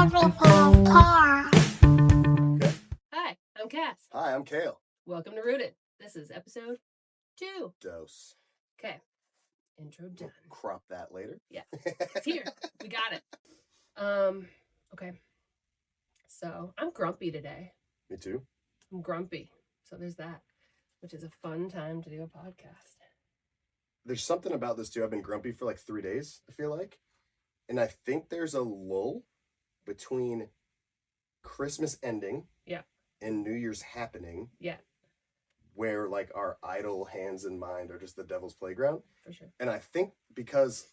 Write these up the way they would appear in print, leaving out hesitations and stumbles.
Everything is Cass. Okay. Hi, I'm Cass. Hi, I'm Kayle. Welcome to Rooted. This is episode 2. Dose. Okay. Intro done. We'll crop that later. Yeah. It's here. We got it. Okay. So I'm grumpy today. Me too. I'm grumpy. So there's that, which is a fun time to do a podcast. There's something about this too. I've been grumpy for like 3 days, I feel like. And I think there's a lull between Christmas ending and New Year's happening. Yeah. Where like our idle hands and mind are just the devil's playground. For sure. And I think because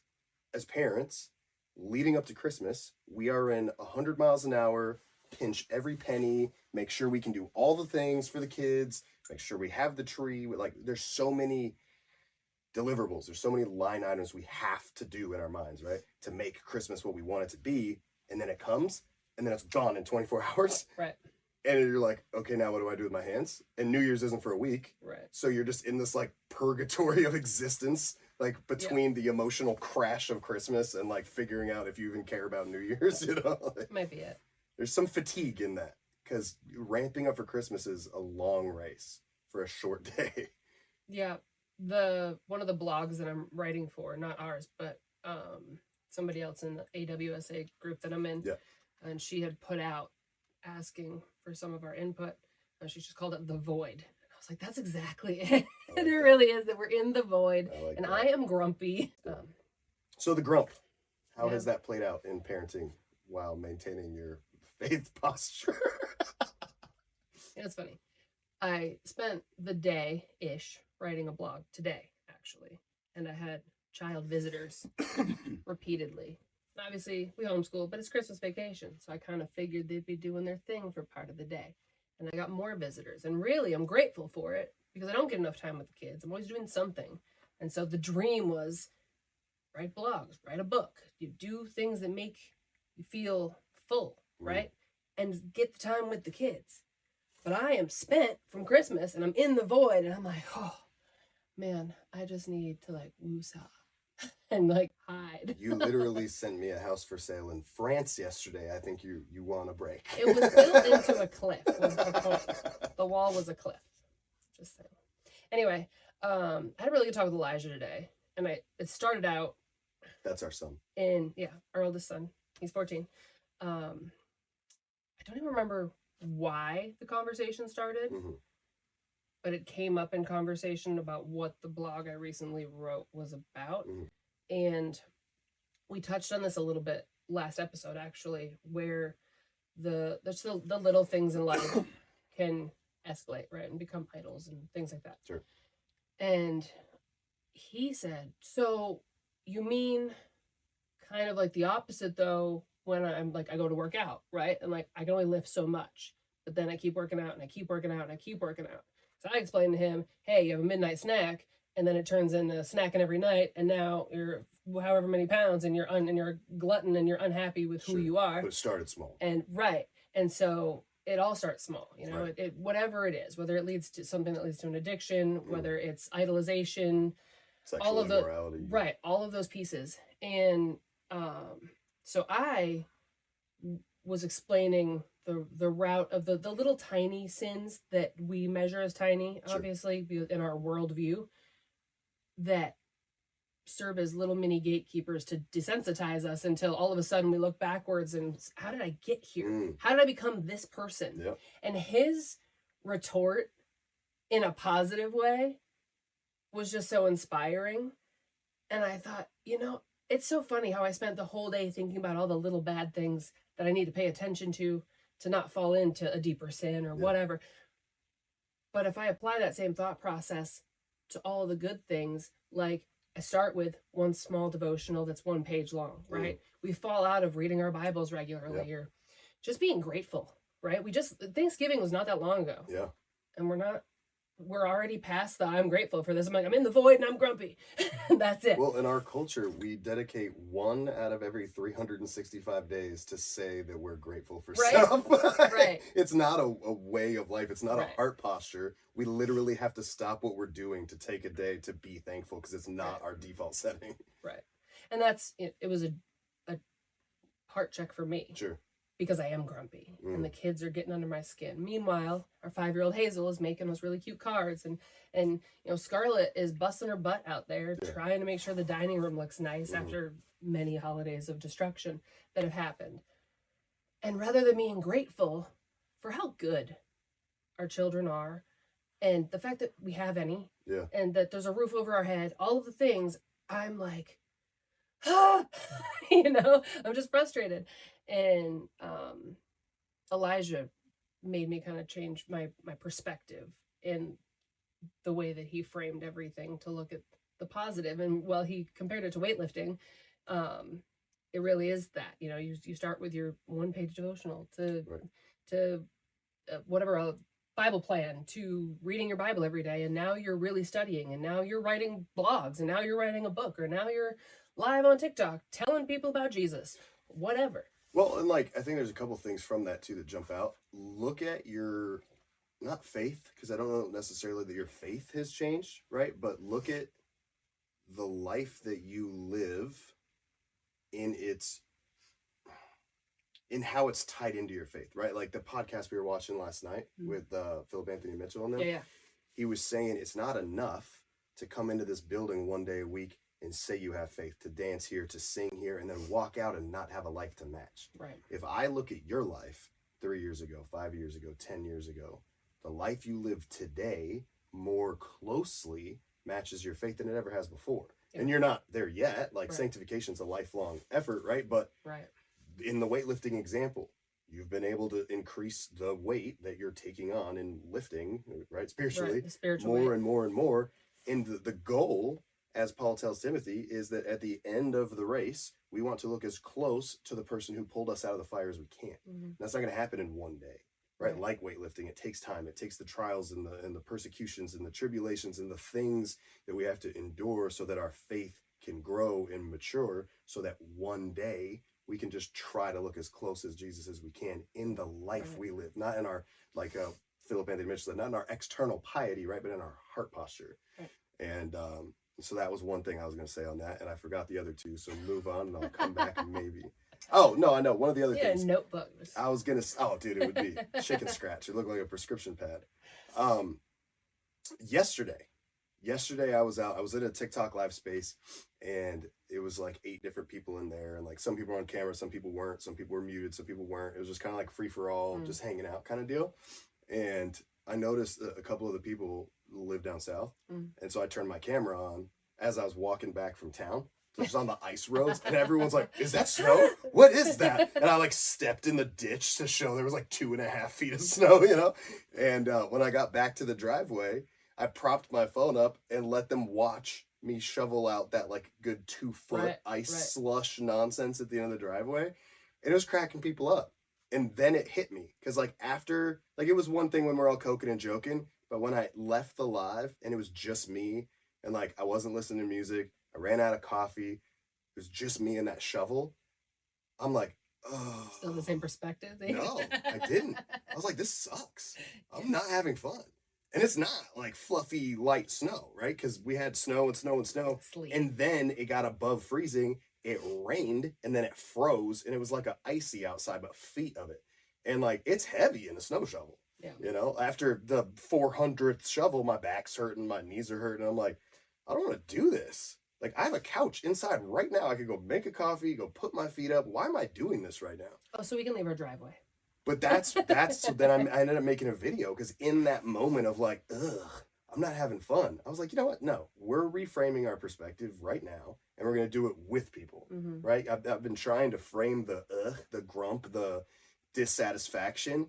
as parents, leading up to Christmas, we are in 100 miles an hour, pinch every penny, make sure we can do all the things for the kids, make sure we have the tree. Like there's so many deliverables. There's so many line items we have to do in our minds, right? To make Christmas what we want it to be. And then it comes and then it's gone in 24 hours. Right. And you're like, okay, now what do I do with my hands? And New Year's isn't for a week. Right. So you're just in this like purgatory of existence, like between the emotional crash of Christmas and like figuring out if you even care about New Year's, you know? Might be it. There's some fatigue in that because ramping up for Christmas is a long race for a short day. Yeah. One of the blogs that I'm writing for, not ours, but somebody else in the AWSA group that I'm in. Yeah. And she had put out asking for some of our input. She just called it the void. And I was like, that's exactly it. And it really is that we're in the void. I am grumpy. So the grump, how has that played out in parenting while maintaining your faith posture? It's funny. I spent the day-ish writing a blog today, actually. And I had child visitors repeatedly. Obviously, we homeschool, but it's Christmas vacation. So I kind of figured they'd be doing their thing for part of the day. And I got more visitors. And really, I'm grateful for it because I don't get enough time with the kids. I'm always doing something. And so the dream was write blogs, write a book. You do things that make you feel full, right? And get the time with the kids. But I am spent from Christmas and I'm in the void. And I'm like, oh, man, I just need to like woosah. And like hide. You literally sent me a house for sale in France yesterday. I think you want a break. It was built into a cliff. Was the point. The wall was a cliff. Just saying. Anyway, I had a really good talk with Elijah today, and it started out. That's our son. Our oldest son. He's 14. I don't even remember why the conversation started. But it came up in conversation about what the blog I recently wrote was about. And we touched on this a little bit last episode, actually, where the little things in life can escalate, right? And become idols and things like that. Sure. And he said, so you mean kind of like the opposite, though, when I'm like, I go to work out, right? And like, I can only lift so much, but then I keep working out and I keep working out and I keep working out. So I explained to him, hey, you have a midnight snack, and then it turns into snacking every night, and now you're however many pounds, and you're a glutton, and you're unhappy with who you are. But it started small. And so it all starts small, you know, it whatever it is, whether it leads to something that leads to an addiction, whether it's idolization, sexual all of the immorality. all of those pieces. And so I was explaining the route of the little tiny sins that we measure as tiny, obviously, in our worldview, that serve as little mini gatekeepers to desensitize us until all of a sudden we look backwards and how did I get here? How did I become this person? Yep. And his retort in a positive way was just so inspiring. And I thought, you know, it's so funny how I spent the whole day thinking about all the little bad things that I need to pay attention to not fall into a deeper sin or whatever. But if I apply that same thought process to all the good things, like I start with one small devotional that's 1 page long, right? We fall out of reading our Bibles regularly or just being grateful, right? Thanksgiving was not that long ago. Yeah. And we're already past the I'm grateful for this. I'm like, I'm in the void and I'm grumpy. That's it. Well, in our culture, we dedicate 1 out of every 365 days to say that we're grateful for stuff. Right. It's not a way of life. It's not a heart posture. We literally have to stop what we're doing to take a day to be thankful because it's not our default setting. Right. And that's it. It was a heart check for me. Sure. because I am grumpy and the kids are getting under my skin. Meanwhile, our 5-year-old Hazel is making us really cute cards, and you know, Scarlett is busting her butt out there trying to make sure the dining room looks nice after many holidays of destruction that have happened. And rather than being grateful for how good our children are and the fact that we have any, and that there's a roof over our head, all of the things, I'm like, you know, I'm just frustrated. And Elijah made me kind of change my perspective in the way that he framed everything to look at the positive. And while he compared it to weightlifting, it really is that, you know, you start with your 1-page devotional to whatever, a Bible plan, to reading your Bible every day, and now you're really studying, and now you're writing blogs, and now you're writing a book, or now you're live on TikTok telling people about Jesus, whatever. Well, and like, I think there's a couple things from that too that jump out. Look at your, not faith, because I don't know necessarily that your faith has changed, right? But look at the life that you live in how it's tied into your faith, right? Like the podcast we were watching last night with Philip Anthony Mitchell and them. Yeah. He was saying it's not enough to come into this building one day a week and say you have faith, to dance here, to sing here, and then walk out and not have a life to match. Right. If I look at your life 3 years ago, 5 years ago, 10 years ago, the life you live today more closely matches your faith than it ever has before. Yeah. And you're not there yet. Like sanctification's a lifelong effort, right? But in the weightlifting example, you've been able to increase the weight that you're taking on in lifting, right? Spiritually, more and more and more. And the goal, as Paul tells Timothy, is that at the end of the race, we want to look as close to the person who pulled us out of the fire as we can. That's not going to happen in one day, right? Like weightlifting, it takes time. It takes the trials and the persecutions and the tribulations and the things that we have to endure so that our faith can grow and mature, so that one day we can just try to look as close as Jesus as we can in the life we live, not in our, like Philip Anthony Mitchell said, not in our external piety, right, but in our heart posture. And so that was one thing I was going to say on that, and I forgot the other two, so move on, and I'll come back and maybe. Oh, no, I know. One of the other things. Notebook. I was going to, oh, dude, it would be chicken scratch. It looked like a prescription pad. Yesterday I was out. I was in a TikTok live space, and it was like 8 different people in there, and like some people were on camera, some people weren't, some people were muted, some people weren't. It was just kind of like free for all, just hanging out kind of deal. And I noticed a couple of the people live down south, and so I turned my camera on as I was walking back from town, just on the ice roads, and everyone's like, "Is that snow? What is that?" And I like stepped in the ditch to show there was like 2.5 feet of snow, you know. And when I got back to the driveway, I propped my phone up and let them watch me shovel out that like good 2-foot ice slush nonsense at the end of the driveway, and it was cracking people up. And then it hit me, because like after, like it was one thing when we're all coking and joking, but when I left the live and it was just me, and like I wasn't listening to music, I ran out of coffee, it was just me and that shovel, I'm like, oh. Still the same perspective? No, I didn't. I was like, this sucks. I'm not having fun. And it's not like fluffy, light snow, right? Because we had snow and snow and snow. Sleep. And then it got above freezing. It rained, and then it froze, and it was like a icy outside, but feet of it. And like, it's heavy in a snow shovel. Yeah. You know, after the 400th shovel, my back's hurting, my knees are hurting. I'm like, I don't want to do this. Like, I have a couch inside right now. I could go make a coffee, go put my feet up. Why am I doing this right now? Oh, so we can leave our driveway. But that's so then I ended up making a video, because in that moment of like, ugh, I'm not having fun, I was like, you know what? No, we're reframing our perspective right now, and we're going to do it with people, right? I've been trying to frame the grump, the dissatisfaction,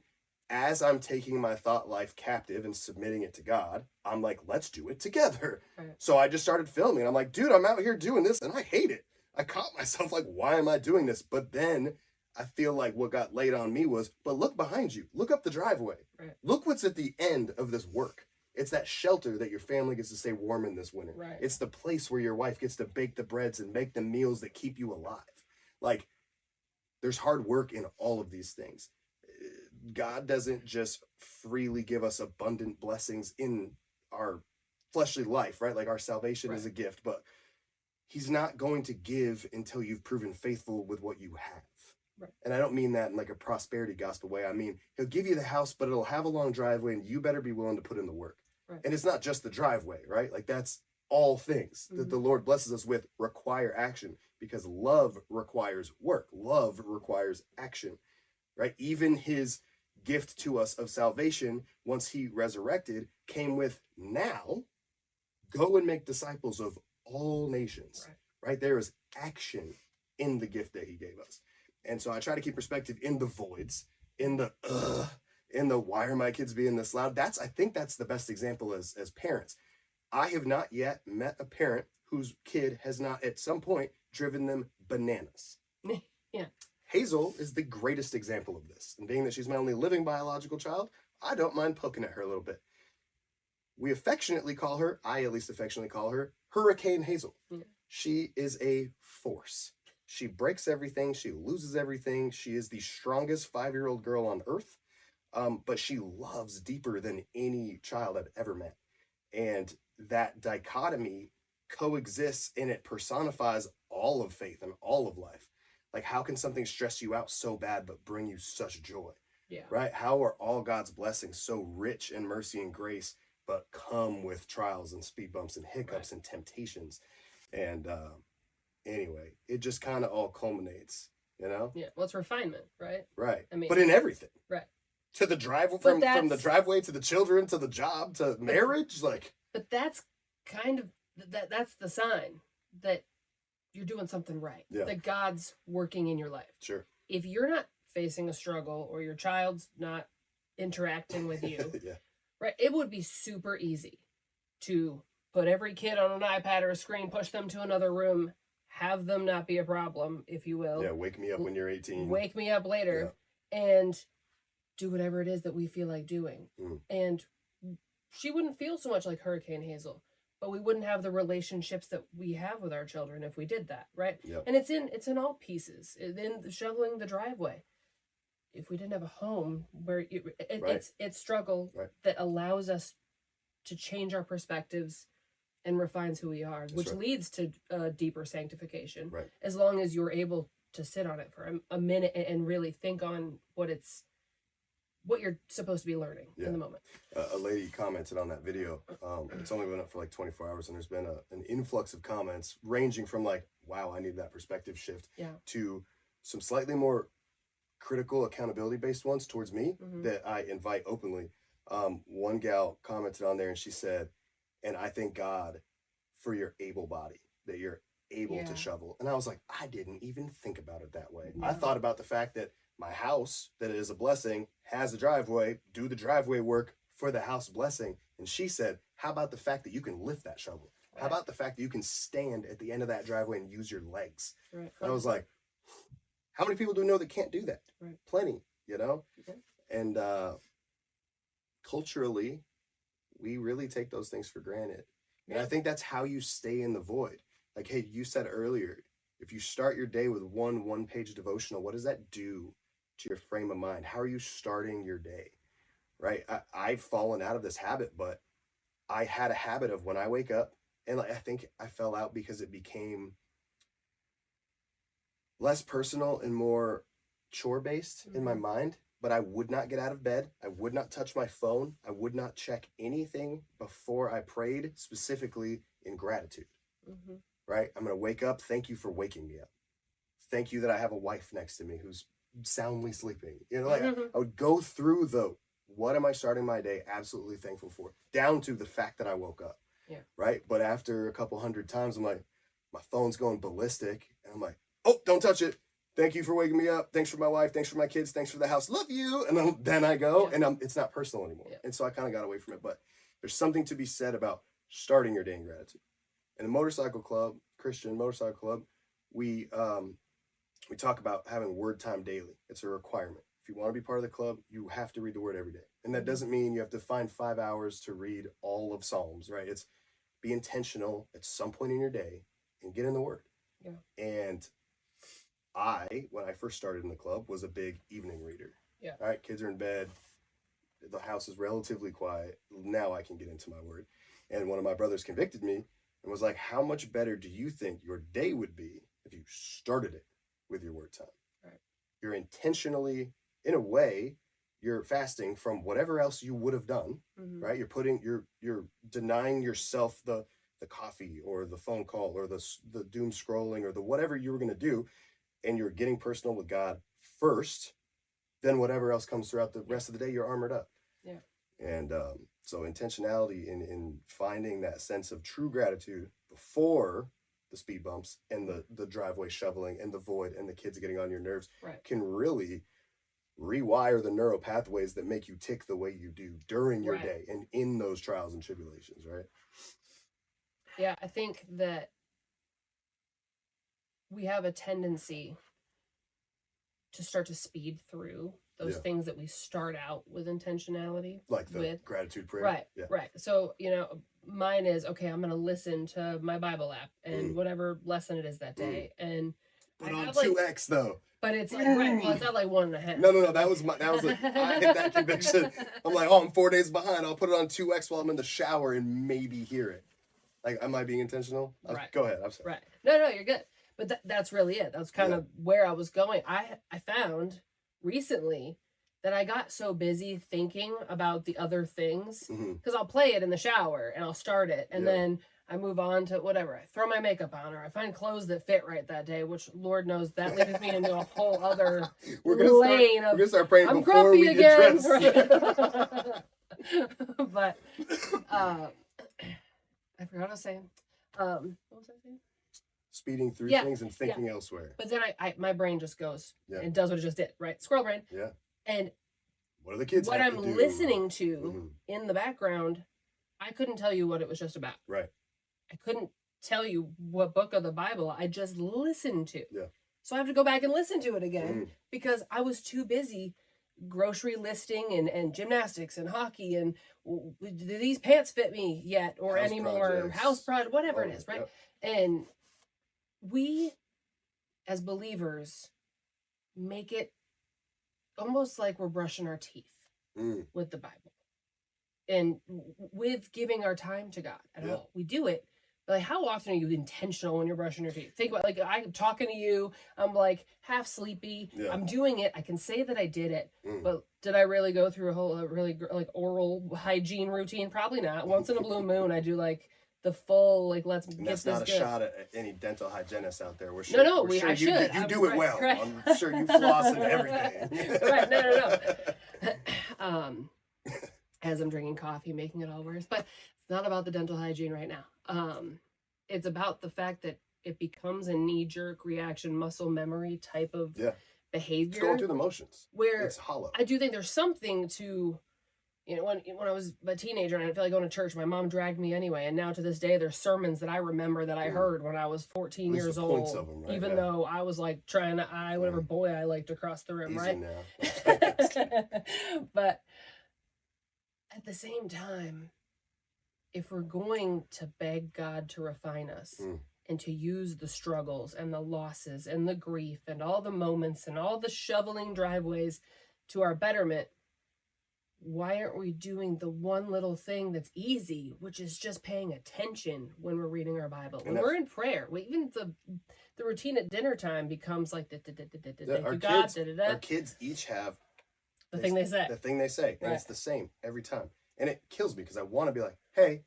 as I'm taking my thought life captive and submitting it to God. I'm like, let's do it together. Right. So I just started filming. I'm like, dude, I'm out here doing this, and I hate it. I caught myself like, why am I doing this? But then I feel like what got laid on me was, but look behind you. Look up the driveway. Right. Look what's at the end of this work. It's that shelter that your family gets to stay warm in this winter. Right. It's the place where your wife gets to bake the breads and make the meals that keep you alive. Like, there's hard work in all of these things. God doesn't just freely give us abundant blessings in our fleshly life, right? Like, our salvation is a gift, but he's not going to give until you've proven faithful with what you have. Right. And I don't mean that in like a prosperity gospel way. I mean, he'll give you the house, but it'll have a long driveway and you better be willing to put in the work. Right. And it's not just the driveway, right? Like that's all things that the Lord blesses us with require action, because love requires work. Love requires action, right? Even his gift to us of salvation, once he resurrected, came with, now go and make disciples of all nations, right? There is action in the gift that he gave us. And so I try to keep perspective in the voids, in the why are my kids being this loud? I think that's the best example as parents. I have not yet met a parent whose kid has not at some point driven them bananas. Yeah. Hazel is the greatest example of this. And being that she's my only living biological child, I don't mind poking at her a little bit. We affectionately call her, I at least affectionately call her, Hurricane Hazel. Yeah. She is a force. She breaks everything. She loses everything. She is the strongest 5-year-old girl on earth. But she loves deeper than any child I've ever met. And that dichotomy coexists, and it personifies all of faith and all of life. Like, how can something stress you out so bad but bring you such joy? Yeah. Right? How are all God's blessings so rich in mercy and grace, but come with trials and speed bumps and hiccups and temptations? And anyway, it just kind of all culminates, you know? Yeah. Well, it's refinement, right? Right. I mean, but in everything. Right. To the drive, from the driveway to the children to the job to marriage, like. But that's kind of that's the sign that you're doing something right. Yeah. That God's working in your life. Sure. If you're not facing a struggle or your child's not interacting with you, yeah. Right, it would be super easy to put every kid on an iPad or a screen, push them to another room, have them not be a problem, if you will. Yeah, wake me up when you're 18. Wake me up later, and do whatever it is that we feel like doing. And she wouldn't feel so much like Hurricane Hazel, but we wouldn't have the relationships that we have with our children if we did that, right? Yep. And it's in all pieces. In shoveling the driveway. If we didn't have a home where it's struggle that allows us to change our perspectives and refines who we are, which leads to deeper sanctification. Right. As long as you're able to sit on it for a minute and really think on what you're supposed to be learning in the moment. A lady commented on that video. It's only been up for like 24 hours, and there's been an influx of comments ranging from like, wow, I need that perspective shift, to some slightly more critical accountability-based ones towards me that I invite openly. One gal commented on there and she said, and I thank God for your able body, that you're able to shovel. And I was like, I didn't even think about it that way. I thought about the fact that my house, that is a blessing, has a driveway, do the driveway work for the house blessing. And she said, how about the fact that you can lift that shovel? How about the fact that you can stand at the end of that driveway and use your legs? Right. And I was like, how many people do we know that can't do that? Right. Plenty, you know? Okay. And culturally, we really take those things for granted. And I think that's how you stay in the void. Like, hey, you said earlier, if you start your day with one-page devotional, what does that do to your frame of mind? How are you starting your day? Right? I've fallen out of this habit, but I had a habit of when I wake up, and I think I fell out because it became less personal and more chore-based in my mind, but I would not get out of bed. I would not touch my phone. I would not check anything before I prayed, specifically in gratitude. Right? I'm going to wake up. Thank you for waking me up. Thank you that I have a wife next to me who's soundly sleeping. You know, like I would go through what am I starting my day absolutely thankful for, down to the fact that I woke up. Yeah. Right? But after a couple hundred times, I'm like, my phone's going ballistic. And I'm like, oh, don't touch it. Thank you for waking me up. Thanks for my wife. Thanks for my kids. Thanks for the house. Love you. And then I go, and it's not personal anymore. Yeah. And so I kind of got away from it. But there's something to be said about starting your day in gratitude. In a motorcycle club, Christian motorcycle club, we talk about having word time daily. It's a requirement. If you want to be part of the club, you have to read the word every day. And that doesn't mean you have to find 5 hours to read all of Psalms, right? It's be intentional at some point in your day and get in the word. Yeah. And when I first started in the club, was a big evening reader. Yeah. All right, kids are in bed. The house is relatively quiet. Now I can get into my word. And one of my brothers convicted me and was like, how much better do you think your day would be if you started it with your word time? Right. You're intentionally, in a way, you're fasting from whatever else you would have done, right? You're denying yourself the coffee or the phone call or the doom scrolling or the whatever you were going to do, and you're getting personal with God first. Then whatever else comes throughout the rest of the day, you're armored up. Yeah. And so intentionality in finding that sense of true gratitude before the speed bumps and the driveway shoveling and the void and the kids getting on your nerves can really rewire the neural pathways that make you tick the way you do during your day and in those trials and tribulations, right? Yeah, I think that we have a tendency to start to speed through those things that we start out with intentionality. Like the gratitude prayer. Right, right. So, mine is, okay, I'm going to listen to my Bible app and whatever lesson it is that day. And but on 2X though. But it's like, well, it's not like 1.5. No, that was I hit that conviction. I'm like, I'm 4 days behind. I'll put it on 2X while I'm in the shower and maybe hear it. Like, am I being intentional? Right. Go ahead. I'm sorry. Right. No, you're good. But that's really it. That's kind of where I was going. I found recently that I got so busy thinking about the other things because I'll play it in the shower and I'll start it and then I move on to whatever. I throw my makeup on or I find clothes that fit right that day, which Lord knows that leads me into a whole other lane of, we're gonna start praying I'm before grumpy we again. get dressed. But I forgot what I was saying. What was I saying? Speeding through things and thinking elsewhere. But then my brain just goes and does what it just did, right? Squirrel brain. Yeah. And what are the kids? What I'm listening to in the background, I couldn't tell you what it was just about. Right. I couldn't tell you what book of the Bible I just listened to. Yeah. So I have to go back and listen to it again because I was too busy grocery listing and gymnastics and hockey and do these pants fit me yet or house anymore projects. House project, whatever it is, right? Yep. And we as believers make it almost like we're brushing our teeth with the Bible and with giving our time to God at all. We do it. But like, how often are you intentional when you're brushing your teeth? Think about, like, I'm talking to you, I'm like half sleepy, I'm doing it, I can say that I did it, but did I really go through a whole really like oral hygiene routine? Probably not. Once in a blue moon, I do like the full, like, let's get this good. That's not a shot at any dental hygienists out there. We're sure, I should. You do it well. Right. I'm sure you floss and everything. Right, no. As I'm drinking coffee, making it all worse. But it's not about the dental hygiene right now. It's about the fact that it becomes a knee-jerk reaction, muscle memory type of behavior. It's going through the motions. Where it's hollow. I do think there's something to... when I was a teenager and I didn't feel like going to church, my mom dragged me anyway. And now to this day, there's sermons that I remember that I heard when I was 14 years old. Of them, right? Even though I was like trying to eye whatever boy I liked across the room, easy right? Now. But at the same time, if we're going to beg God to refine us and to use the struggles and the losses and the grief and all the moments and all the shoveling driveways to our betterment, why aren't we doing the one little thing that's easy, which is just paying attention when we're reading our Bible? When we're in prayer, even the routine at dinner time becomes like, our kids each have the thing they say. The thing they say. And it's the same every time. And it kills me because I want to be like, hey,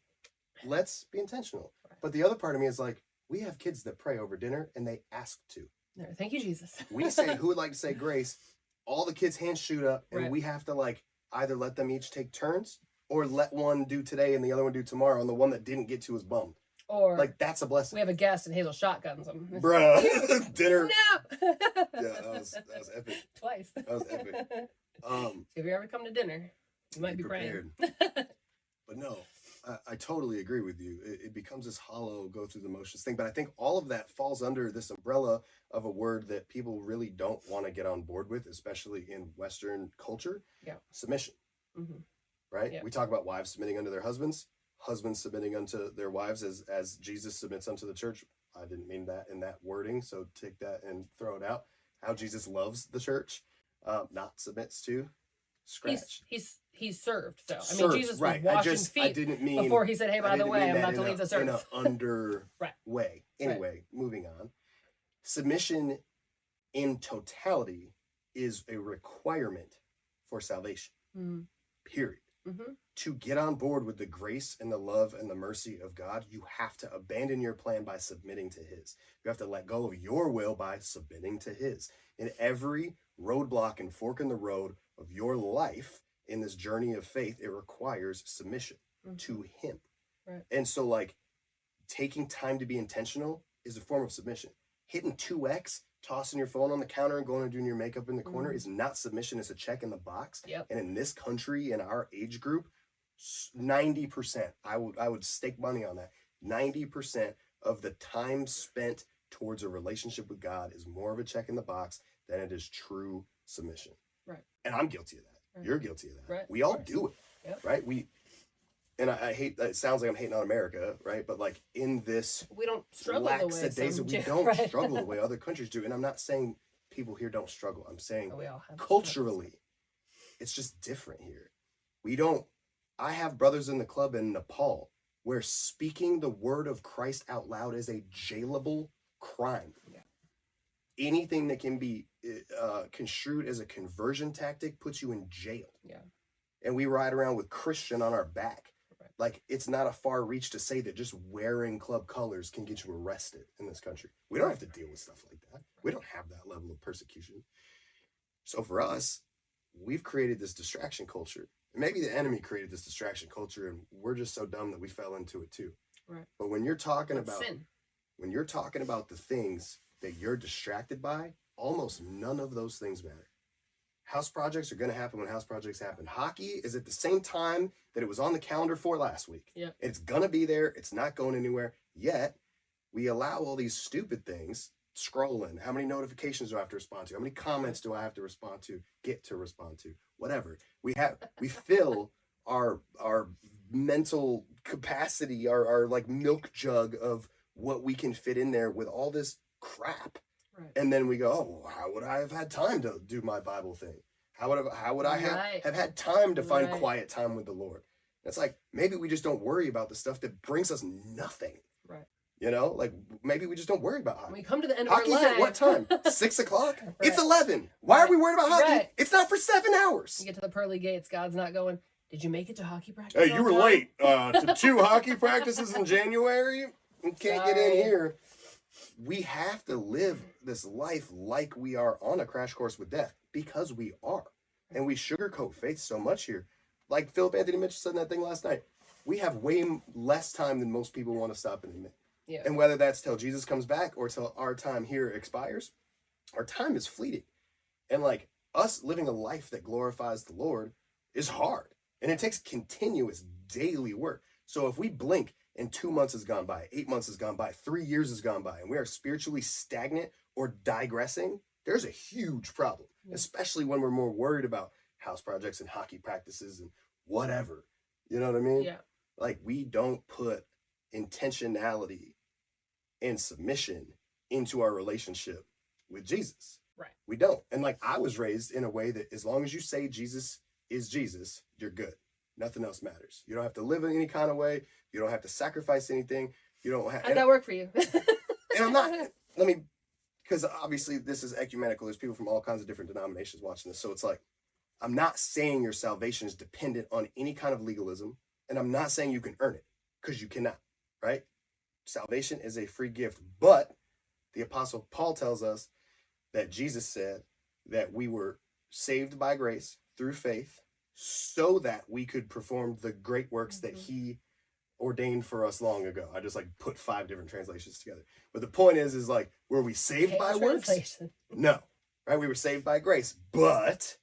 let's be intentional. Right. But the other part of me is like, we have kids that pray over dinner and they ask to. No, thank you, Jesus. We say, who would like to say grace? All the kids' hands shoot up and we have to like either let them each take turns or let one do today and the other one do tomorrow, and the one that didn't get to is bummed. Or like, that's a blessing. We have a guest and Hazel shotguns them. Bruh. Dinner. No. Yeah, that was epic. Twice. That was epic. If you ever come to dinner, you might be praying. But no, I totally agree with you. It becomes this hollow, go through the motions thing. But I think all of that falls under this umbrella of a word that people really don't want to get on board with, especially in Western culture. Yeah. Submission. Right? Yeah. We talk about wives submitting unto their husbands, husbands submitting unto their wives as Jesus submits unto the church. I didn't mean that in that wording, so take that and throw it out. How Jesus loves the church, not submits to. Scratch. He's served, though. I mean, Jesus was washing feet. I didn't mean before he said, "Hey, by the way, I'm about to leave this earth." In an under way. Anyway, moving on. Submission in totality is a requirement for salvation. Mm. Period. Mm-hmm. To get on board with the grace and the love and the mercy of God, you have to abandon your plan by submitting to his. You have to let go of your will by submitting to his. In every roadblock and fork in the road of your life in this journey of faith, it requires submission to him. Right. And so, like, taking time to be intentional is a form of submission. Hitting 2x, tossing your phone on the counter and going and doing your makeup in the corner is not submission. It's a check in the box. Yep. And in this country, in our age group, 90%, I would stake money on that. 90% of the time spent towards a relationship with God is more of a check in the box than it is true submission. Right. And I'm guilty of that. Right. You're guilty of that. Right. We all do it. Yep. Right? And I hate that. It sounds like I'm hating on America, right? But like in this we don't struggle the way lackadaisical, we do, don't right? struggle the way other countries do. And I'm not saying people here don't struggle. I'm saying We all have culturally, it's just different here. I have brothers in the club in Nepal where speaking the word of Christ out loud is a jailable crime. Yeah. Anything that can be construed as a conversion tactic puts you in jail. Yeah. And we ride around with Christian on our back. Right. Like, it's not a far reach to say that just wearing club colors can get you arrested in this country. We don't have to deal with stuff like that. We don't have that level of persecution. So for us, we've created this distraction culture. And maybe the enemy created this distraction culture and we're just so dumb that we fell into it too. Right. But when you're talking That's about sin. when you're talking about the things that you're distracted by, almost none of those things matter. House projects are going to happen when house projects happen. Hockey is at the same time that it was on the calendar for last week. Yep. It's going to be there. It's not going anywhere. Yet, we allow all these stupid things, scrolling. How many notifications do I have to respond to? How many comments do I have to respond to, get to respond to? Whatever. We fill our mental capacity, our like milk jug of what we can fit in there with all this crap. Right. And then we go, oh, how would I have had time to do my Bible thing? How would I have had time to find quiet time with the Lord? It's like, maybe we just don't worry about the stuff that brings us nothing. Right. You know, like maybe we just don't worry about hockey. When we come to the end of Hockey's our life. at what time? 6 o'clock? Right. It's 11. Why are we worried about hockey? Right. It's not for 7 hours. You get to the pearly gates, God's not going, did you make it to hockey practice? Hey, you on were time?" late to 2 hockey practices in January. You can't get in Sorry. here. We have to live this life like we are on a crash course with death, because we are. And we sugarcoat faith so much here. Like Philip Anthony Mitchell said in that thing last night, we have way less time than most people want to stop and admit. Yeah. And whether that's till Jesus comes back or till our time here expires, our time is fleeting. And like us living a life that glorifies the Lord is hard. And it takes continuous daily work. So if we blink and 2 months has gone by, 8 months has gone by, 3 years has gone by, and we are spiritually stagnant or digressing, there's a huge problem, especially when we're more worried about house projects and hockey practices and whatever. You know what I mean? Yeah. Like, we don't put intentionality and submission into our relationship with Jesus. Right. We don't. And like, I was raised in a way that as long as you say Jesus is Jesus, you're good. Nothing else matters. You don't have to live in any kind of way. You don't have to sacrifice anything. You don't have. How'd that work for you? And I'm not, because obviously this is ecumenical. There's people from all kinds of different denominations watching this. So it's like, I'm not saying your salvation is dependent on any kind of legalism. And I'm not saying you can earn it, because you cannot, right? Salvation is a free gift. But the Apostle Paul tells us that Jesus said that we were saved by grace through faith so that we could perform the great works that he ordained for us long ago. I just like put 5 different translations together. But the point is like, were we saved by works? No, right? We were saved by grace, but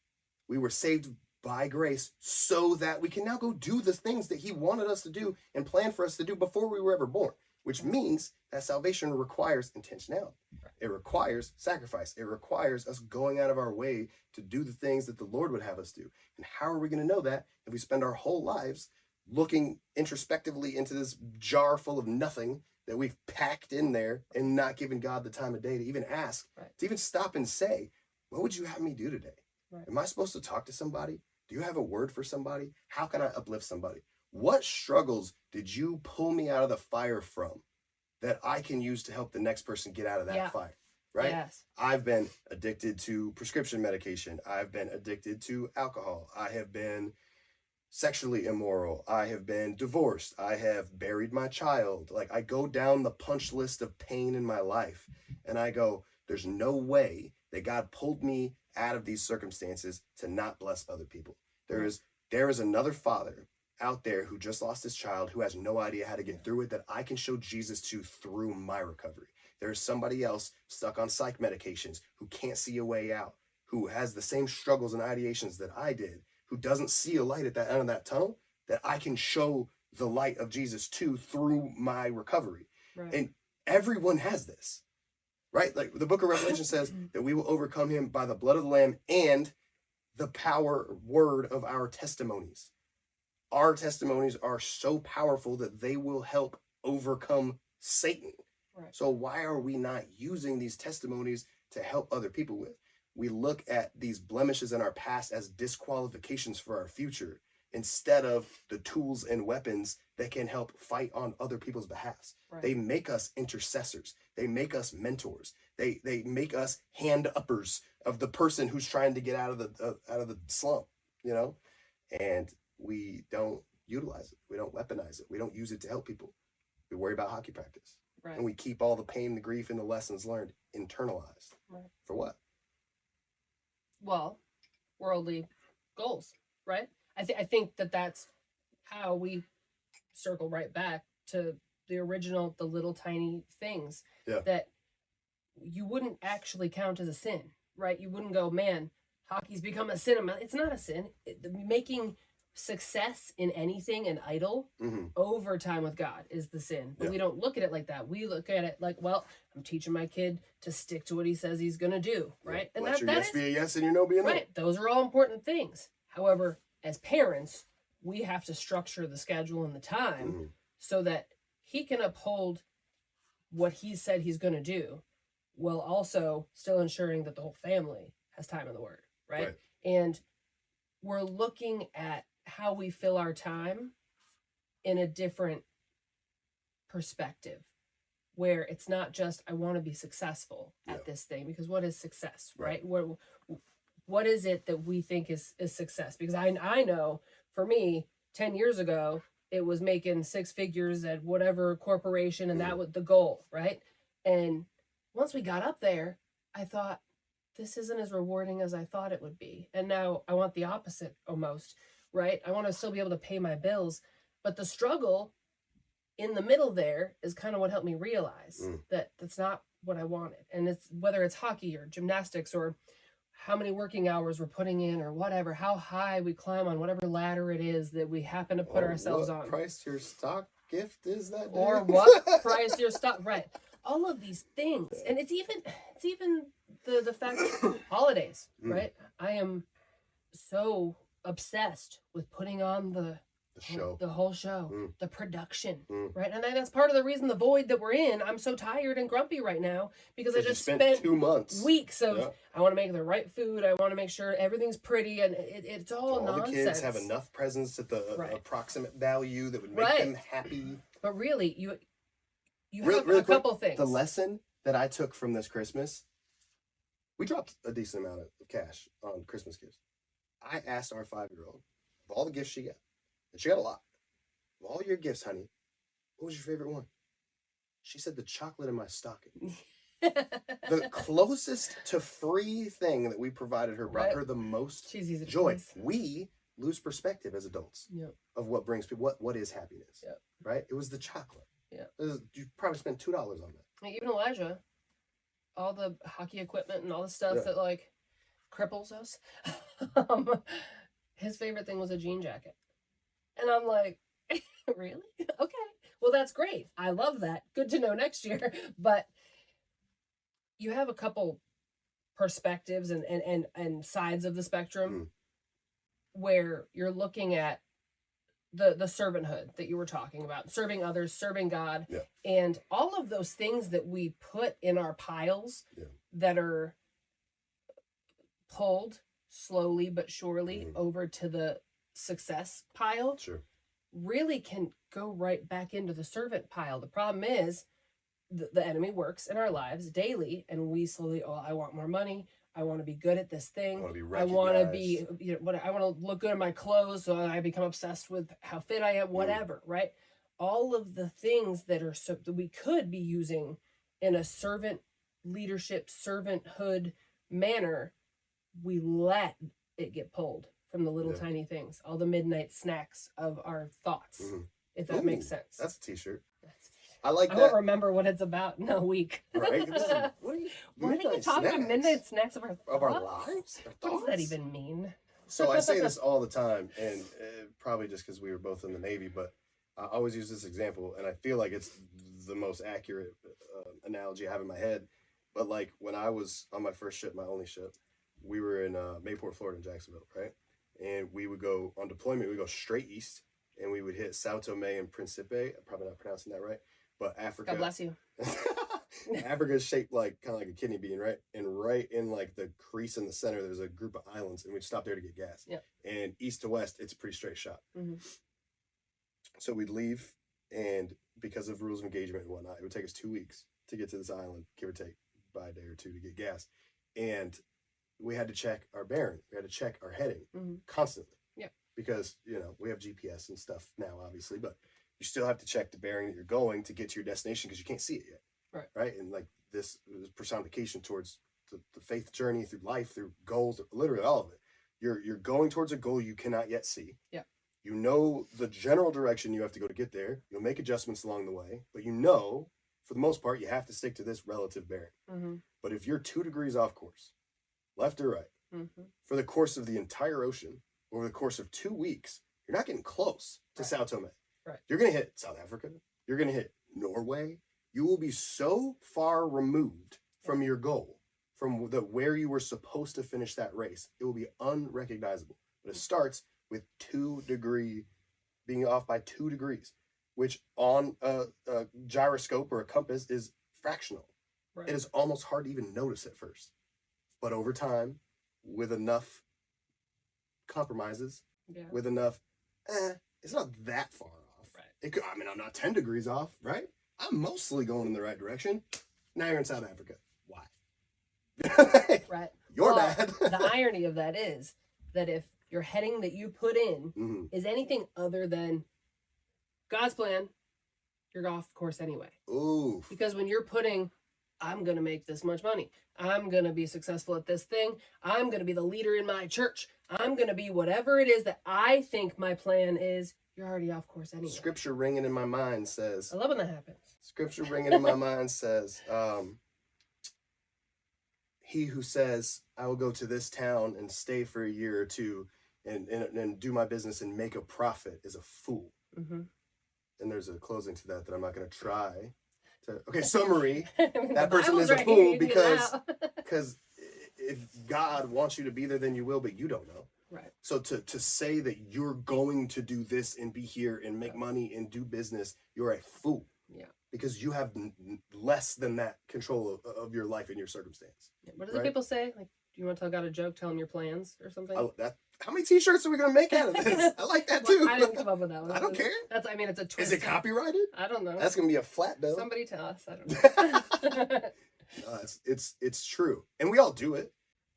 we were saved by grace so that we can now go do the things that he wanted us to do and planned for us to do before we were ever born, which means that salvation requires intentionality. It requires sacrifice. It requires us going out of our way to do the things that the Lord would have us do. And how are we going to know that if we spend our whole lives looking introspectively into this jar full of nothing that we've packed in there and not giving God the time of day to even ask, to even stop and say, what would you have me do today? Right. Am I supposed to talk to somebody? Do you have a word for somebody? How can I uplift somebody? What struggles did you pull me out of the fire from that I can use to help the next person get out of that fire? right? Yes. I've been addicted to prescription medication. I've been addicted to alcohol. I have been sexually immoral. I have been divorced. I have buried my child. Like, I go down the punch list of pain in my life and I go, there's no way that God pulled me out of these circumstances to not bless other people. There is another father out there who just lost his child, who has no idea how to get through it, that I can show Jesus to through my recovery. There's somebody else stuck on psych medications who can't see a way out, who has the same struggles and ideations that I did, who doesn't see a light at the end of that tunnel, that I can show the light of Jesus to through my recovery. Right. And everyone has this, right? Like the book of Revelation says that we will overcome him by the blood of the Lamb and the power word of our testimonies. Our testimonies are so powerful that they will help overcome Satan. Right. So why are we not using these testimonies to help other people with? We look at these blemishes in our past as disqualifications for our future instead of the tools and weapons that can help fight on other people's behalf. Right. They make us intercessors. They make us mentors. They make us hand uppers of the person who's trying to get out of the slump, you know? And we don't utilize it. We don't weaponize it. We don't use it to help people. We worry about hockey practice. Right. And we keep all the pain, the grief, and the lessons learned internalized. Right. For what? Well, worldly goals, right? I think that that's how we circle right back to the original, the little tiny things that you wouldn't actually count as a sin, right? You wouldn't go, man, hockey's become a sin. It's not a sin. Making success in anything an idol over time with God is the sin. But we don't look at it like that. We look at it like, well, I'm teaching my kid to stick to what he says he's going to do, right? And let your yes be a yes and your no be a no. Right. Those are all important things. However, as parents, we have to structure the schedule and the time so that he can uphold what he said he's going to do, while also still ensuring that the whole family has time in the Word, right? And we're looking at how we fill our time in a different perspective, where it's not just, I want to be successful at this thing, because what is success, right? What is it that we think is success? Because I know for me, 10 years ago, it was making 6 figures at whatever corporation, and that was the goal, right? And once we got up there, I thought, this isn't as rewarding as I thought it would be. And now I want the opposite almost, right? I want to still be able to pay my bills. But the struggle in the middle there is kind of what helped me realize that that's not what I wanted. And it's whether it's hockey or gymnastics or how many working hours we're putting in or whatever, how high we climb on whatever ladder it is that we happen to put ourselves on. What price your stock gift is that day? Or what price your stock, right. All of these things. And it's even the fact that holidays, right? I am so obsessed with putting on the whole show, the production, right? And that's part of the reason the void that we're in. I'm so tired and grumpy right now because I just spent 2 months, weeks of I want to make the right food. I want to make sure everything's pretty, and it's all nonsense. All the kids have enough presents at the approximate value that would make them happy. But really, you have a couple things. The lesson that I took from this Christmas, we dropped a decent amount of cash on Christmas gifts. I asked our 5-year-old, of all the gifts she got, and she got a lot, of all your gifts, honey, what was your favorite one? She said the chocolate in my stocking. The closest to free thing that we provided her brought her the most joy. We lose perspective as adults of what brings people, what is happiness, right? It was the chocolate. You probably spent $2 on that. Even Elijah, all the hockey equipment and all the stuff that like cripples us. His favorite thing was a jean jacket. And I'm like, really? Okay. Well, that's great. I love that. Good to know next year. But you have a couple perspectives and sides of the spectrum where you're looking at the servanthood that you were talking about, serving others, serving God, and all of those things that we put in our piles that are pulled slowly but surely over to the success pile really can go right back into the servant pile. The problem is the enemy works in our lives daily, and we slowly, oh, I want more money. I want to be good at this thing. I want to be, I want to look good in my clothes, so I become obsessed with how fit I am, whatever, right? All of the things that are that we could be using in a servant leadership, servanthood manner, we let it get pulled from the little tiny things, all the midnight snacks of our thoughts, if that makes sense. That's a t-shirt. I like that. I won't remember what it's about in a week. Right? Why are you talking about midnight snacks of our thoughts? Of our lives? What does that even mean? So I say this all the time, and probably just because we were both in the Navy, but I always use this example, and I feel like it's the most accurate analogy I have in my head. But like when I was on my first ship, my only ship, we were in Mayport, Florida, in Jacksonville, right? And we would go on deployment, we would go straight east, and we would hit Sao Tome and Principe. I'm probably not pronouncing that right, but Africa. God bless you. Africa is shaped like kind of like a kidney bean, right? And right in like the crease in the center, there's a group of islands, and we'd stop there to get gas. Yeah. And east to west, it's a pretty straight shot. So we'd leave, and because of rules of engagement and whatnot, it would take us 2 weeks to get to this island, give or take, by a day or two to get gas. And we had to check our bearing. We had to check our heading constantly. Yeah. Because, you know, we have GPS and stuff now, obviously, but you still have to check the bearing that you're going to get to your destination because you can't see it yet. Right. Right. And like this is personification towards the faith journey through life, through goals, literally all of it. You're going towards a goal you cannot yet see. Yeah. You know the general direction you have to go to get there. You'll make adjustments along the way, but you know, for the most part, you have to stick to this relative bearing. But if you're 2 degrees off course, left or right, for the course of the entire ocean, over the course of 2 weeks, you're not getting close to Sao Tome. Right. You're going to hit South Africa. You're going to hit Norway. You will be so far removed from your goal, from where you were supposed to finish that race, it will be unrecognizable. But it starts with 2 degree, being off by 2 degrees, which on a gyroscope or a compass is fractional. Right. It is almost hard to even notice at first. But over time, with enough compromises, with enough, it's not that far off. Right. It could, I mean, I'm not 10 degrees off, right? I'm mostly going in the right direction. Now you're in South Africa. Why? Right. You're bad. The irony of that is that if your heading that you put in is anything other than God's plan, you're off course anyway. Ooh. Because when you're putting, I'm going to make this much money, I'm going to be successful at this thing, I'm going to be the leader in my church, I'm going to be whatever it is that I think my plan is, you're already off course anyway. Scripture ringing in my mind says, I love when that happens. Scripture ringing in my mind says, he who says, I will go to this town and stay for a year or two and do my business and make a profit is a fool. And there's a closing to that I'm not going to try to. Okay, summary. That person is a fool because if God wants you to be there, then you will, but you don't know. Right. So to say that you're going to do this and be here and make money and do business, you're a fool. Yeah. Because you have less than that control of your life and your circumstance. Yeah. What do people say? Like, do you want to tell God a joke? Tell him your plans or something? How many t-shirts are we going to make out of this? I like that too. I didn't come up with that one. I don't care. It's a twist. Is it copyrighted? I don't know. That's going to be a flat bill. Somebody tell us. I don't know. No, it's true. And we all do it.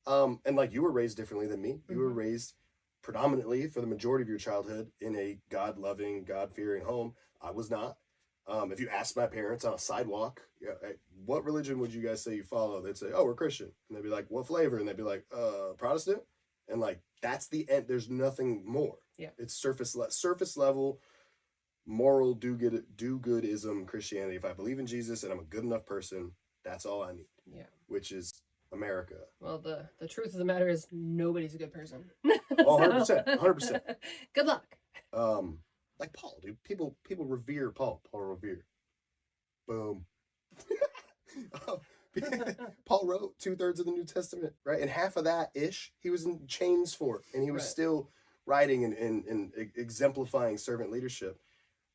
And like you were raised differently than me. You were raised predominantly for the majority of your childhood in a God-loving, God-fearing home. I was not. If you asked my parents on a sidewalk, what religion would you guys say you follow? They'd say, oh, we're Christian. And they'd be like, what flavor? And they'd be like, Protestant. And like, that's the end. There's nothing more. Yeah. It's surface level, moral do-goodism Christianity. If I believe in Jesus and I'm a good enough person, that's all I need. Yeah. Which is America. Well, the truth of the matter is nobody's a good person. Oh, 100%. Good luck. Like Paul, dude. People revere Paul. Paul Revere. Boom. Paul wrote 2/3 of the New Testament, right? And half of that ish, he was in chains for, and he was still writing and exemplifying servant leadership,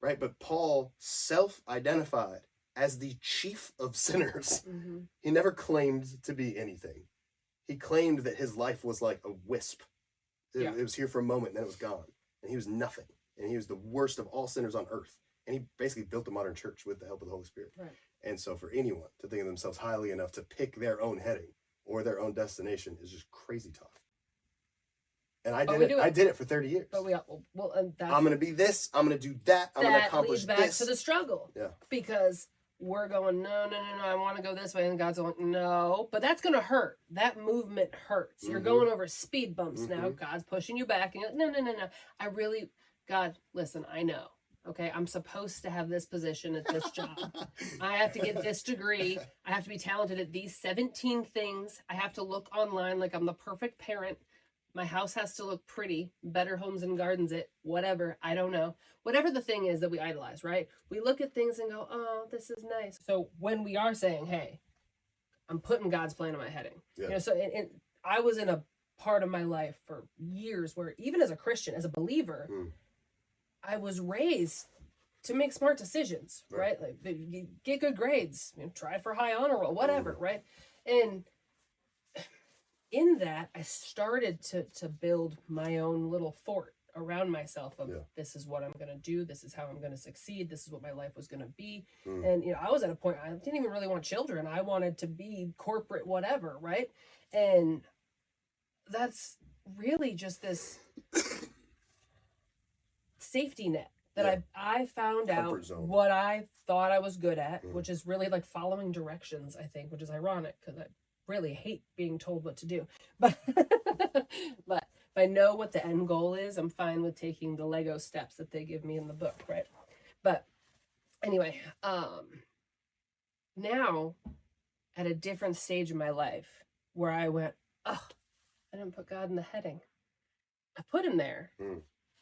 right? But Paul self-identified as the chief of sinners. He never claimed to be anything. He claimed that his life was like a wisp. It was here for a moment, and then it was gone. And he was nothing. And he was the worst of all sinners on earth. And he basically built the modern church with the help of the Holy Spirit. Right. And so for anyone to think of themselves highly enough to pick their own heading or their own destination is just crazy tough. And I did it for 30 years. But that's, I'm going to be this. I'm going to do that. I'm going to accomplish this. That leads back to the struggle. Yeah. Because we're going, no, I want to go this way. And God's going, no. But that's going to hurt. That movement hurts. You're going over speed bumps now. God's pushing you back. And you're like, no. God, listen, I know. Okay, I'm supposed to have this position at this job. I have to get this degree. I have to be talented at these 17 things. I have to look online like I'm the perfect parent. My house has to look pretty. Better Homes and Gardens it. Whatever. I don't know. Whatever the thing is that we idolize, right? We look at things and go, oh, this is nice. So when we are saying, hey, I'm putting God's plan in my heading. Yeah. So and I was in a part of my life for years where even as a Christian, as a believer, I was raised to make smart decisions, right? Like get good grades, try for high honor roll, whatever, right? And in that, I started to build my own little fort around myself of this is what I'm going to do. This is how I'm going to succeed. This is what my life was going to be. And, I was at a point, I didn't even really want children. I wanted to be corporate, whatever, right? And that's really just this safety net that I found Comfort out zone. what I thought I was good at, which is really like following directions, I think, which is ironic because I really hate being told what to do. But if I know what the end goal is, I'm fine with taking the Lego steps that they give me in the book, right? But anyway, now at a different stage in my life where I went, oh, I didn't put God in the heading. I put him there,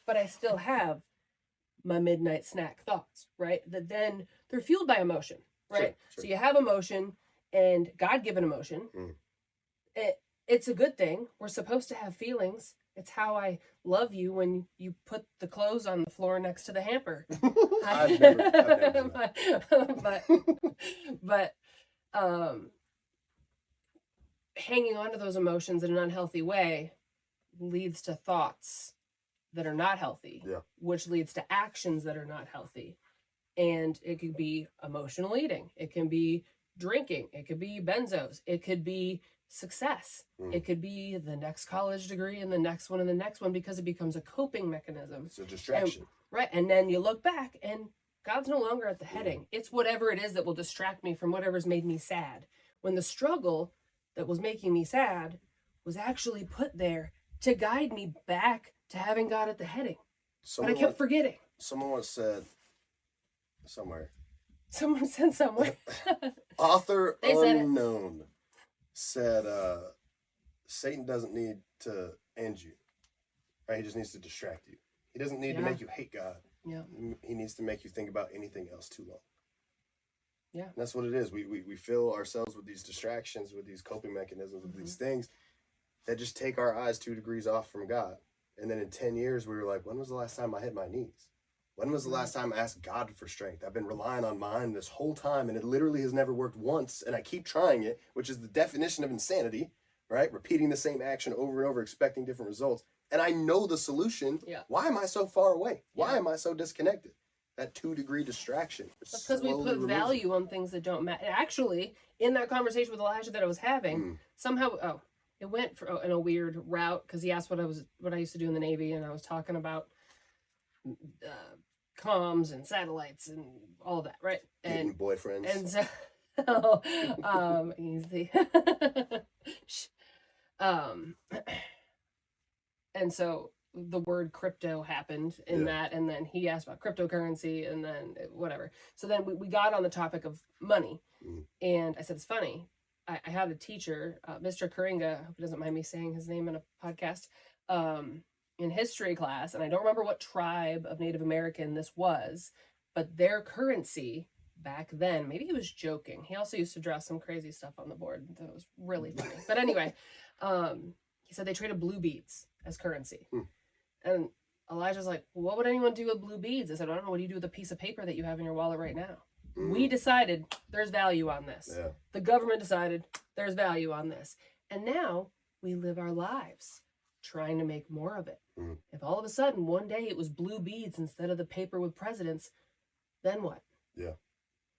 but I still have my midnight snack thoughts, right? That then they're fueled by emotion, right? Sure. So you have emotion and God-given emotion. It's a good thing. We're supposed to have feelings. It's how I love you when you put the clothes on the floor next to the hamper. I've never done that. but hanging on to those emotions in an unhealthy way leads to thoughts that are not healthy, which leads to actions that are not healthy. And it could be emotional eating. It can be drinking. It could be benzos. It could be success. It could be the next college degree and the next one and the next one, because it becomes a coping mechanism. It's a distraction. Right. And then you look back and God's no longer at the heading. It's whatever it is that will distract me from whatever's made me sad. When the struggle that was making me sad was actually put there to guide me back to having God at the heading. But I kept forgetting. Someone once said somewhere. Someone said somewhere. Author They said unknown said Satan doesn't need to end you. Right? He just needs to distract you. He doesn't need to make you hate God. Yeah. He needs to make you think about anything else too long. Yeah. And that's what it is. We fill ourselves with these distractions, with these coping mechanisms, with these things that just take our eyes 2 degrees off from God. And then in 10 years, we were like, when was the last time I hit my knees? When was the last time I asked God for strength? I've been relying on mine this whole time, and it literally has never worked once, and I keep trying it, which is the definition of insanity, right? Repeating the same action over and over, expecting different results. And I know the solution. Yeah. Why am I so far away? Why am I so disconnected? That 2-degree distraction. That's because we put value on things that don't matter. Actually, in that conversation with Elijah that I was having, somehow, it went in a weird route, because he asked what I used to do in the Navy, and I was talking about comms and satellites and all that, right? And boyfriends. And so, easy. And so the word crypto happened in that, and then he asked about cryptocurrency, and then whatever. So then we got on the topic of money, and I said, it's funny. I had a teacher, Mr. Karinga, I hope he doesn't mind me saying his name in a podcast, in history class, and I don't remember what tribe of Native American this was, but their currency back then, maybe he was joking. He also used to draw some crazy stuff on the board that was really funny. But anyway, he said they traded blue beads as currency. And Elijah's like, well, what would anyone do with blue beads? I said, I don't know. What do you do with a piece of paper that you have in your wallet right now? We decided there's value on this. Yeah. The government decided there's value on this. And now we live our lives trying to make more of it. If all of a sudden one day it was blue beads instead of the paper with presidents, then what? Yeah.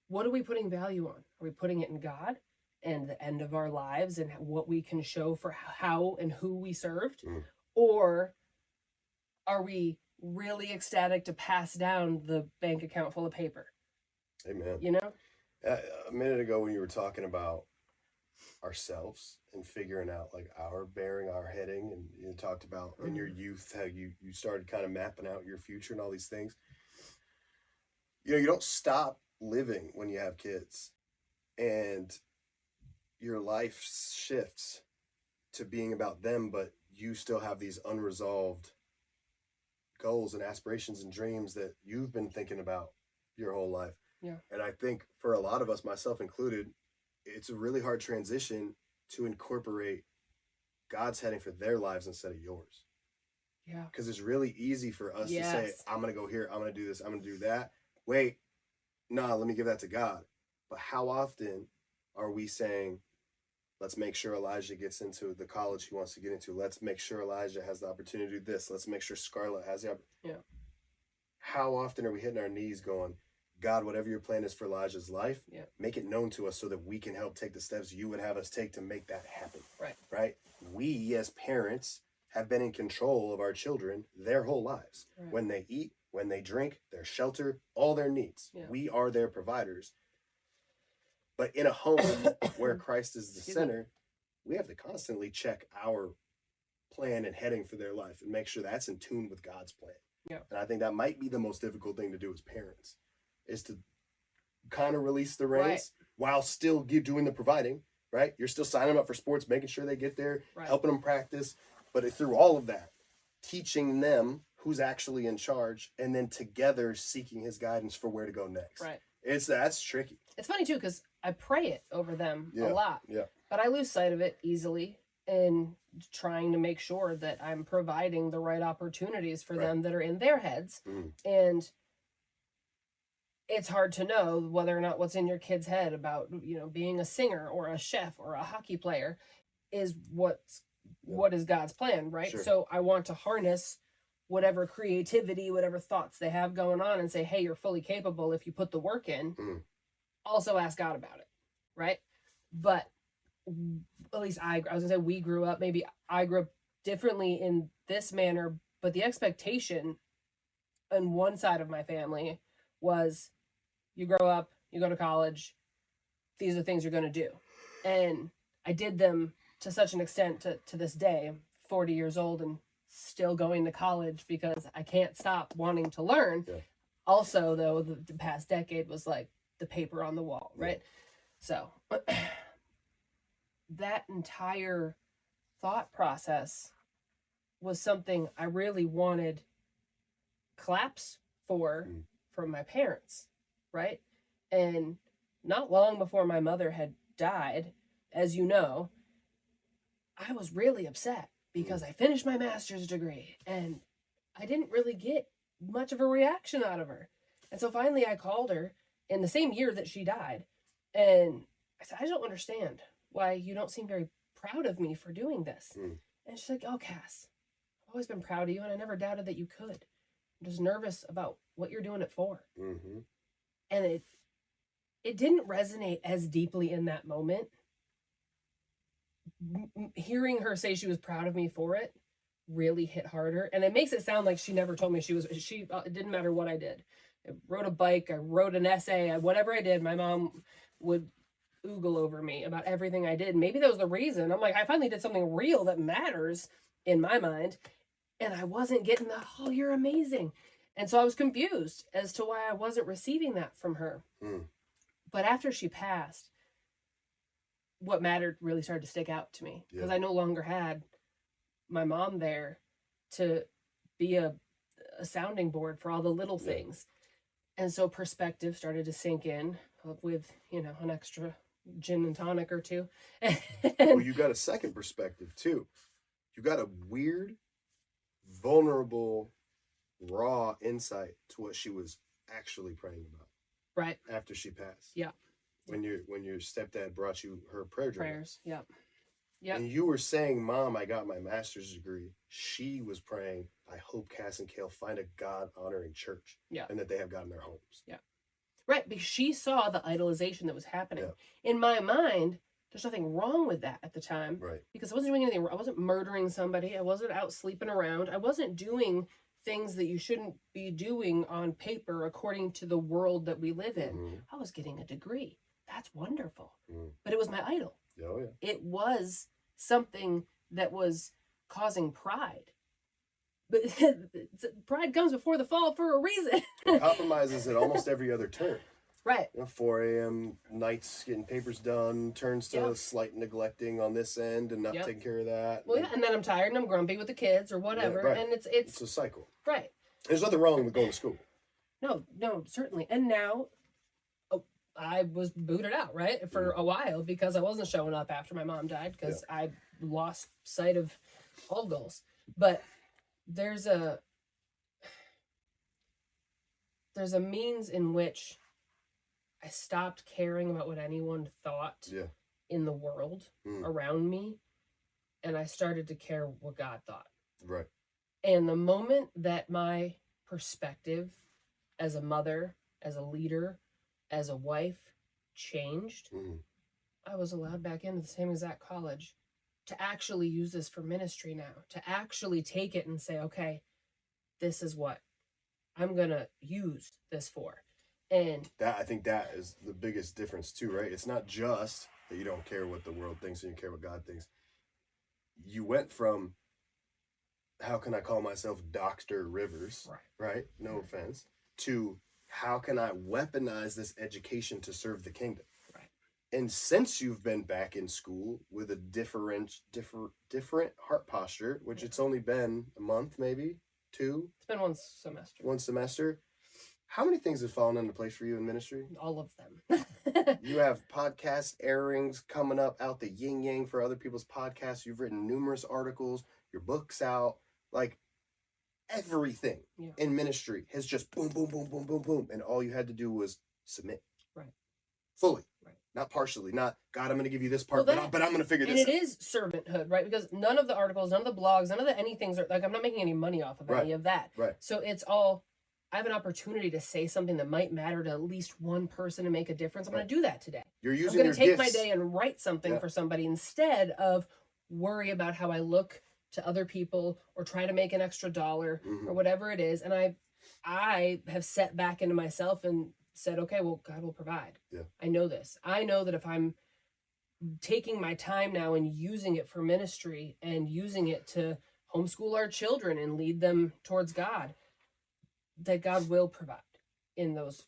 what are we putting value on? Are we putting it in God and the end of our lives and what we can show for how and who we served? Or are we really ecstatic to pass down the bank account full of paper? Amen. You know? A minute ago when you were talking about ourselves and figuring out like our bearing, our heading, and you talked about in your youth how you started kind of mapping out your future and all these things. You know, you don't stop living when you have kids, and your life shifts to being about them, but you still have these unresolved goals and aspirations and dreams that you've been thinking about your whole life. Yeah. And I think for a lot of us, myself included, it's a really hard transition to incorporate God's heading for their lives instead of yours. Yeah. Because it's really easy for us to say, I'm going to go here, I'm going to do this, I'm going to do that. Wait, nah, let me give that to God. But how often are we saying, let's make sure Elijah gets into the college he wants to get into. Let's make sure Elijah has the opportunity to do this. Let's make sure Scarlett has the opportunity. Yeah. How often are we hitting our knees going, God, whatever your plan is for Elijah's life, make it known to us so that we can help take the steps you would have us take to make that happen. Right? We, as parents, have been in control of our children their whole lives. Right. When they eat, when they drink, their shelter, all their needs. Yeah. We are their providers. But in a home where Christ is the center, we have to constantly check our plan and heading for their life and make sure that's in tune with God's plan. Yeah. And I think that might be the most difficult thing to do as parents, is to kind of release the reins while still doing the providing, right? You're still signing them up for sports, making sure they get there, helping them practice. But through all of that, teaching them who's actually in charge, and then together seeking his guidance for where to go next. Right. That's tricky. It's funny too, because I pray it over them a lot. Yeah. But I lose sight of it easily in trying to make sure that I'm providing the right opportunities for them that are in their heads. And it's hard to know whether or not what's in your kid's head about, you know, being a singer or a chef or a hockey player is what is God's plan, right? Sure. So I want to harness whatever creativity, whatever thoughts they have going on and say, hey, you're fully capable if you put the work in. Also ask God about it, right? But at least I was gonna say we grew up, maybe I grew up differently in this manner, but the expectation on one side of my family was you grow up, you go to college, these are the things you're going to do. And I did them to such an extent to this day. I'm 40 years old and still going to college because I can't stop wanting to learn. Yeah. Also, though, the past decade was like the paper on the wall, right? So that entire thought process was something I really wanted claps for from my parents, right? And not long before my mother had died, as you know, I was really upset because I finished my master's degree and I didn't really get much of a reaction out of her. And so finally I called her in the same year that she died. And I said, I don't understand why you don't seem very proud of me for doing this. And she's like, oh, Cass, I've always been proud of you and I never doubted that you could. I'm just nervous about what you're doing it for. And it didn't resonate as deeply in that moment. Hearing her say she was proud of me for it really hit harder. And it makes it sound like she never told me it didn't matter what I did. I rode a bike, I wrote an essay, whatever I did, my mom would oogle over me about everything I did. Maybe that was the reason. I'm like, I finally did something real that matters in my mind. And I wasn't getting the, oh, you're amazing. And so I was confused as to why I wasn't receiving that from her. But after she passed, what mattered really started to stick out to me because I no longer had my mom there to be a sounding board for all the little things. And so perspective started to sink in with, you know, an extra gin and tonic or two. Well, you got a second perspective too. You got a weird, vulnerable, raw insight to what she was actually praying about. Right. After she passed. Yeah. When your stepdad brought you her prayers. Yeah. And you were saying, Mom, I got my master's degree. She was praying, I hope Cass and Kayle find a God-honoring church. Yeah. And that they have God in their homes. Yeah. Right, because she saw the idolization that was happening. Yeah. In my mind, there's nothing wrong with that at the time. Right. Because I wasn't doing anything. I wasn't murdering somebody. I wasn't out sleeping around. I wasn't doing things that you shouldn't be doing on paper according to the world that we live in. Mm-hmm. I was getting a degree. That's wonderful. Mm. But it was my idol. Oh, yeah. It was something that was causing pride. But pride comes before the fall for a reason. It compromises at almost every other turn. Right. 4 a.m. nights getting papers done turns to slight neglecting on this end and not taking care of that. Well, yeah, and then I'm tired and I'm grumpy with the kids or whatever, right. and it's a cycle. Right. There's nothing wrong with going to school. No, certainly. And now, I was booted out, right, for a while because I wasn't showing up after my mom died because I lost sight of all goals. But there's a means in which I stopped caring about what anyone thought in the world around me, and I started to care what God thought. Right. And the moment that my perspective as a mother, as a leader, as a wife changed, I was allowed back into the same exact college to actually use this for ministry now, to actually take it and say, okay, this is what I'm going to use this for. And I think that is the biggest difference too, right? It's not just that you don't care what the world thinks and you care what God thinks. You went from, how can I call myself Dr. Rivers, right? No offense, to how can I weaponize this education to serve the kingdom? Right. And since you've been back in school with a different heart posture, which it's only been a month, maybe 2. It's been one semester. How many things have fallen into place for you in ministry? All of them. You have podcast airings coming up out the yin yang for other people's podcasts. You've written numerous articles, your book's out. Like, everything in ministry has just boom, boom, boom, boom, boom, boom. And all you had to do was submit. Right. Fully. Right. Not partially. Not, God, I'm going to give you this part, but I'm going to figure this out. And it is servanthood, right? Because none of the articles, none of the blogs, none of the anythings are, like, I'm not making any money off of any of that. Right. So it's all, I have an opportunity to say something that might matter to at least one person and make a difference. I'm going to do that today. You're using I'm your going to take gifts. my day and write something for somebody instead of worry about how I look to other people or try to make an extra dollar or whatever it is. And I have set back into myself and said, okay, well, God will provide. Yeah. I know this. I know that if I'm taking my time now and using it for ministry and using it to homeschool our children and lead them towards God, that God will provide in those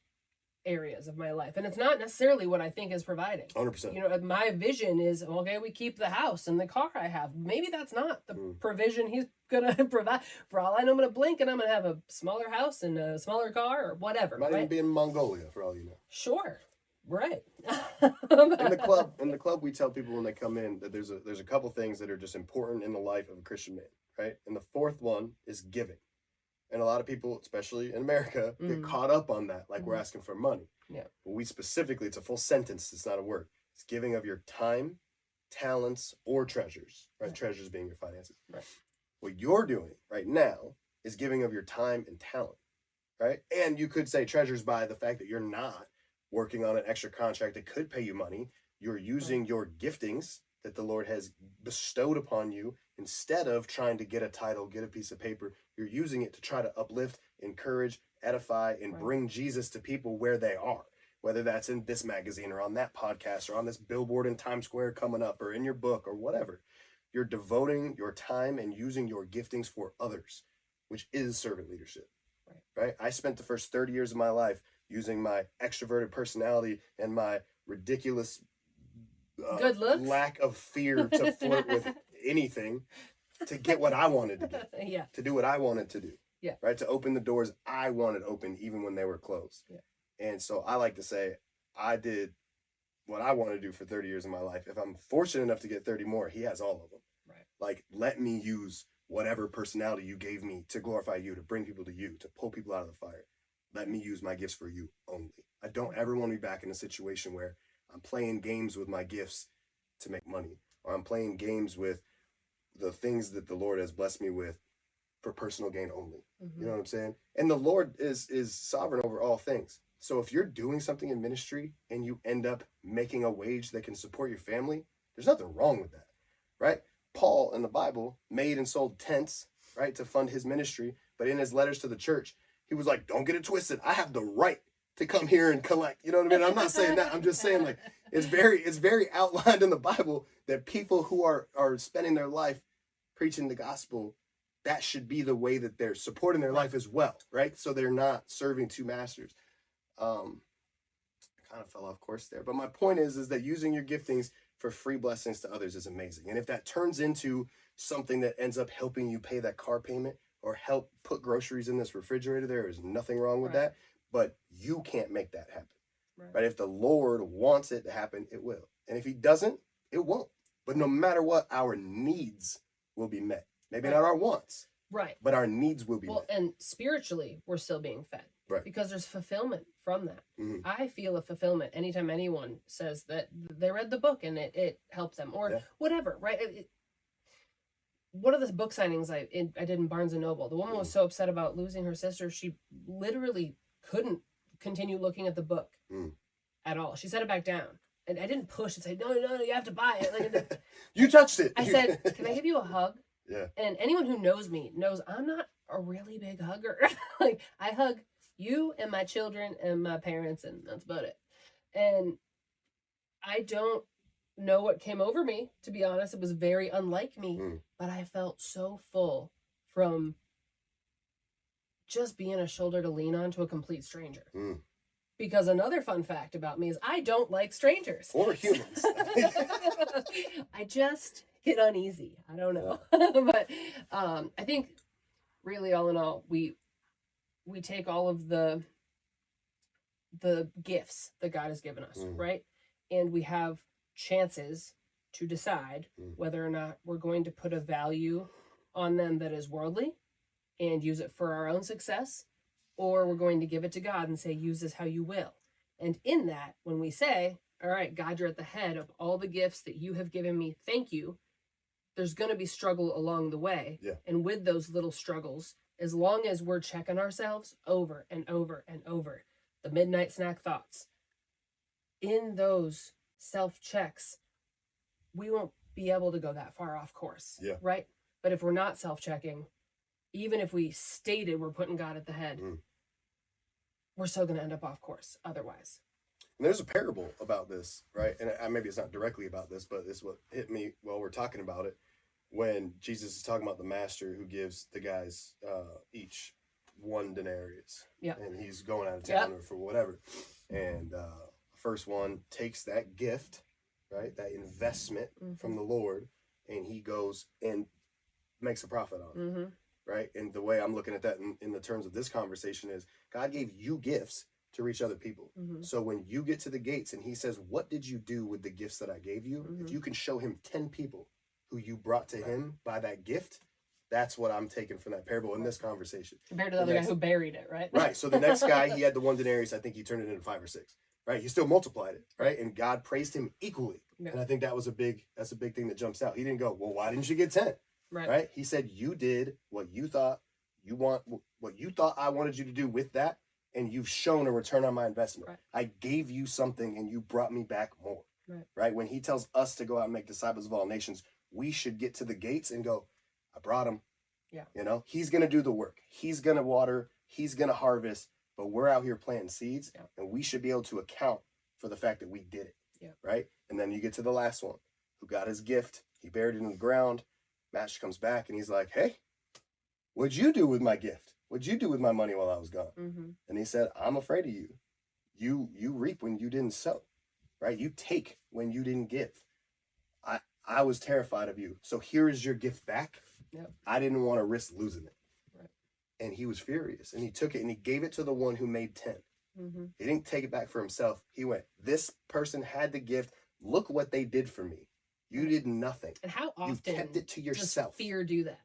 areas of my life. And it's not necessarily what I think is providing. 100%. You know, my vision is, okay, we keep the house and the car I have. Maybe that's not the provision he's going to provide. For all I know, I'm going to blink and I'm going to have a smaller house and a smaller car or whatever. Might even be in Mongolia, for all you know. Sure. Right. In the club, we tell people when they come in that there's a couple things that are just important in the life of a Christian man, right? And the fourth one is giving. And a lot of people, especially in America, get caught up on that, like we're asking for money. Yeah. But we specifically, it's a full sentence, it's not a word. It's giving of your time, talents, or treasures, right? Treasures being your finances. Right. What you're doing right now is giving of your time and talent, right? And you could say treasures by the fact that you're not working on an extra contract that could pay you money. You're using your giftings that the Lord has bestowed upon you instead of trying to get a title, get a piece of paper. You're using it to try to uplift, encourage, edify, and bring Jesus to people where they are, whether that's in this magazine or on that podcast or on this billboard in Times Square coming up or in your book or whatever. You're devoting your time and using your giftings for others, which is servant leadership, right? I spent the first 30 years of my life using my extroverted personality and my ridiculous good looks, lack of fear to flirt with anything to get what I wanted to do. To do what I wanted to do. Yeah. Right? To open the doors I wanted open even when they were closed. Yeah. And so I like to say I did what I wanted to do for 30 years of my life. If I'm fortunate enough to get 30 more, he has all of them. Right. Like, let me use whatever personality you gave me to glorify you, to bring people to you, to pull people out of the fire. Let me use my gifts for you only. I don't ever want to be back in a situation where I'm playing games with my gifts to make money, or I'm playing games with the things that the Lord has blessed me with for personal gain only. You know what I'm saying? And the Lord is sovereign over all things. So if you're doing something in ministry and you end up making a wage that can support your family, there's nothing wrong with that, right? Paul in the Bible made and sold tents, right, to fund his ministry. But in his letters to the church, he was like, don't get it twisted. I have the right to come here and collect. You know what I mean? I'm not saying that. I'm just saying, like, it's very outlined in the Bible that people who are spending their life preaching the gospel, that should be the way that they're supporting their life as well, right? So they're not serving two masters. I kind of fell off course there, but my point is that using your giftings for free blessings to others is amazing. And if that turns into something that ends up helping you pay that car payment or help put groceries in this refrigerator, there is nothing wrong with that, but you can't make that happen, right? If the Lord wants it to happen, it will. And if he doesn't, it won't. But no matter what, our needs will be met. Maybe not our wants, but our needs will be met. And spiritually, we're still being fed. Right. Because there's fulfillment from that. Mm-hmm. I feel a fulfillment anytime anyone says that they read the book and it helped them or whatever, right? One of the book signings I did in Barnes & Noble, the woman was so upset about losing her sister, she literally couldn't continue looking at the book at all. She set it back down. And I didn't push and say, no, you have to buy it. Like, you touched it. I said, can I give you a hug? Yeah. And anyone who knows me knows I'm not a really big hugger. Like, I hug you and my children and my parents, and that's about it. And I don't know what came over me, to be honest. It was very unlike me, but I felt so full from just being a shoulder to lean on to a complete stranger. Because another fun fact about me is I don't like strangers. Or humans. I just get uneasy. I don't know. But I think really all in all, we take all of the gifts that God has given us, right? And we have chances to decide whether or not we're going to put a value on them that is worldly and use it for our own success, or we're going to give it to God and say, use this how you will. And in that, when we say, all right, God, you're at the head of all the gifts that you have given me, thank you, there's going to be struggle along the way. Yeah. And with those little struggles, as long as we're checking ourselves over and over and over, the midnight snack thoughts, in those self-checks, we won't be able to go that far off course, right? But if we're not self-checking, even if we stated we're putting God at the head, we're still going to end up off course otherwise. And there's a parable about this, right? And maybe it's not directly about this, but it's what hit me while we're talking about it. When Jesus is talking about the master who gives the guys each one denarius. Yeah. And he's going out of town or for whatever. And first one takes that gift, right? That investment from the Lord, and he goes and makes a profit on it. Right? And the way I'm looking at that in the terms of this conversation is God gave you gifts to reach other people. So when you get to the gates and he says, what did you do with the gifts that I gave you? If you can show him 10 people who you brought to him by that gift, that's what I'm taking from that parable in this conversation. Compared to the other guy who buried it, right? Right. So the next guy, he had the one denarius. I think he turned it into 5 or 6. Right. He still multiplied it. Right. And God praised him equally. Yeah. And I think that's a big thing that jumps out. He didn't go, well, why didn't you get 10? Right. He said, you did what you thought what you thought I wanted you to do with that. And you've shown a return on my investment. Right. I gave you something and you brought me back more. Right. When he tells us to go out and make disciples of all nations, we should get to the gates and go, I brought him. Yeah. You know, he's going to do the work. He's going to water. He's going to harvest. But we're out here planting seeds. Yeah. And we should be able to account for the fact that we did it. Yeah. Right. And then you get to the last one who got his gift. He buried it in the ground. Master comes back and he's like, hey, what'd you do with my gift? What'd you do with my money while I was gone? And he said, I'm afraid of you. You reap when you didn't sow. Right. You take when you didn't give. I was terrified of you. So here is your gift back. Yep. I didn't want to risk losing it. Right. And he was furious. And he took it and he gave it to the one who made 10. He didn't take it back for himself. He went, this person had the gift. Look what they did for me. You did nothing. And how often you kept it to yourself. Does fear do that?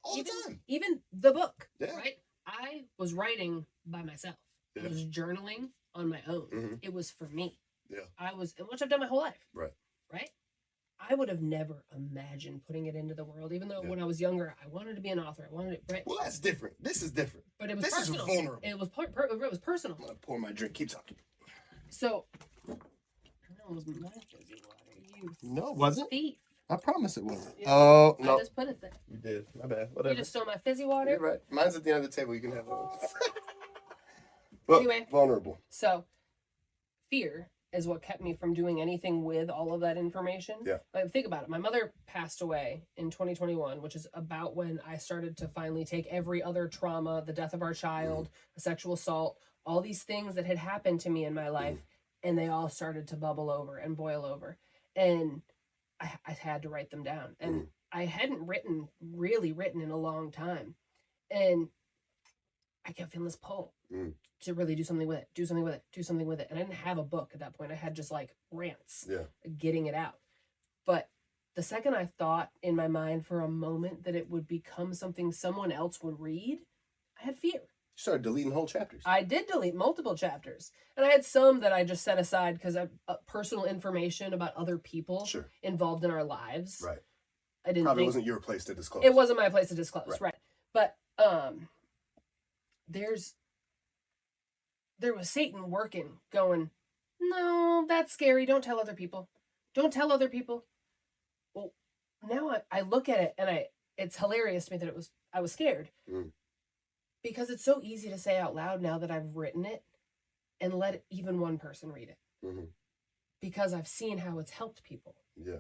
All the time. Even the book, right? I was writing by myself. I was journaling on my own. It was for me. Yeah. Which I've done my whole life. Right. I would have never imagined putting it into the world, even though when I was younger, I wanted to be an author. I wanted it, right? Well, that's different. This is different. But it was this personal. is vulnerable. It was personal. I'm gonna pour my drink. Keep talking. So, that was my fizzy water. You No, it wasn't. thief. I promise it wasn't. Yeah. Oh, no. I just put it there. You did. My bad. Whatever. You just stole my fizzy water. You're right. Mine's at the end of the table. You can have it. Well, Anyway. vulnerable. So, fear is what kept me from doing anything with all of that information. Yeah. Like, think about it. My mother passed away in 2021, which is about when I started to finally take every other trauma, the death of our child, a sexual assault, all these things that had happened to me in my life, and they all started to bubble over and boil over. And I had to write them down. And I hadn't really written in a long time. And I kept feeling this pull to really do something with it. And I didn't have a book at that point. I had just like rants, getting it out. But the second I thought in my mind for a moment that it would become something someone else would read, I had fear. You started deleting whole chapters. I did delete multiple chapters. And I had some that I just set aside because I personal information about other people involved in our lives. Right. I didn't Probably think, wasn't your place to disclose. it wasn't my place to disclose, right? But there was Satan working, going, no, that's scary. Don't tell other people. Don't tell other people. Well, now I look at it and it's hilarious to me that I was scared. Because it's so easy to say out loud now that I've written it and let even one person read it. Because I've seen how it's helped people. Yeah.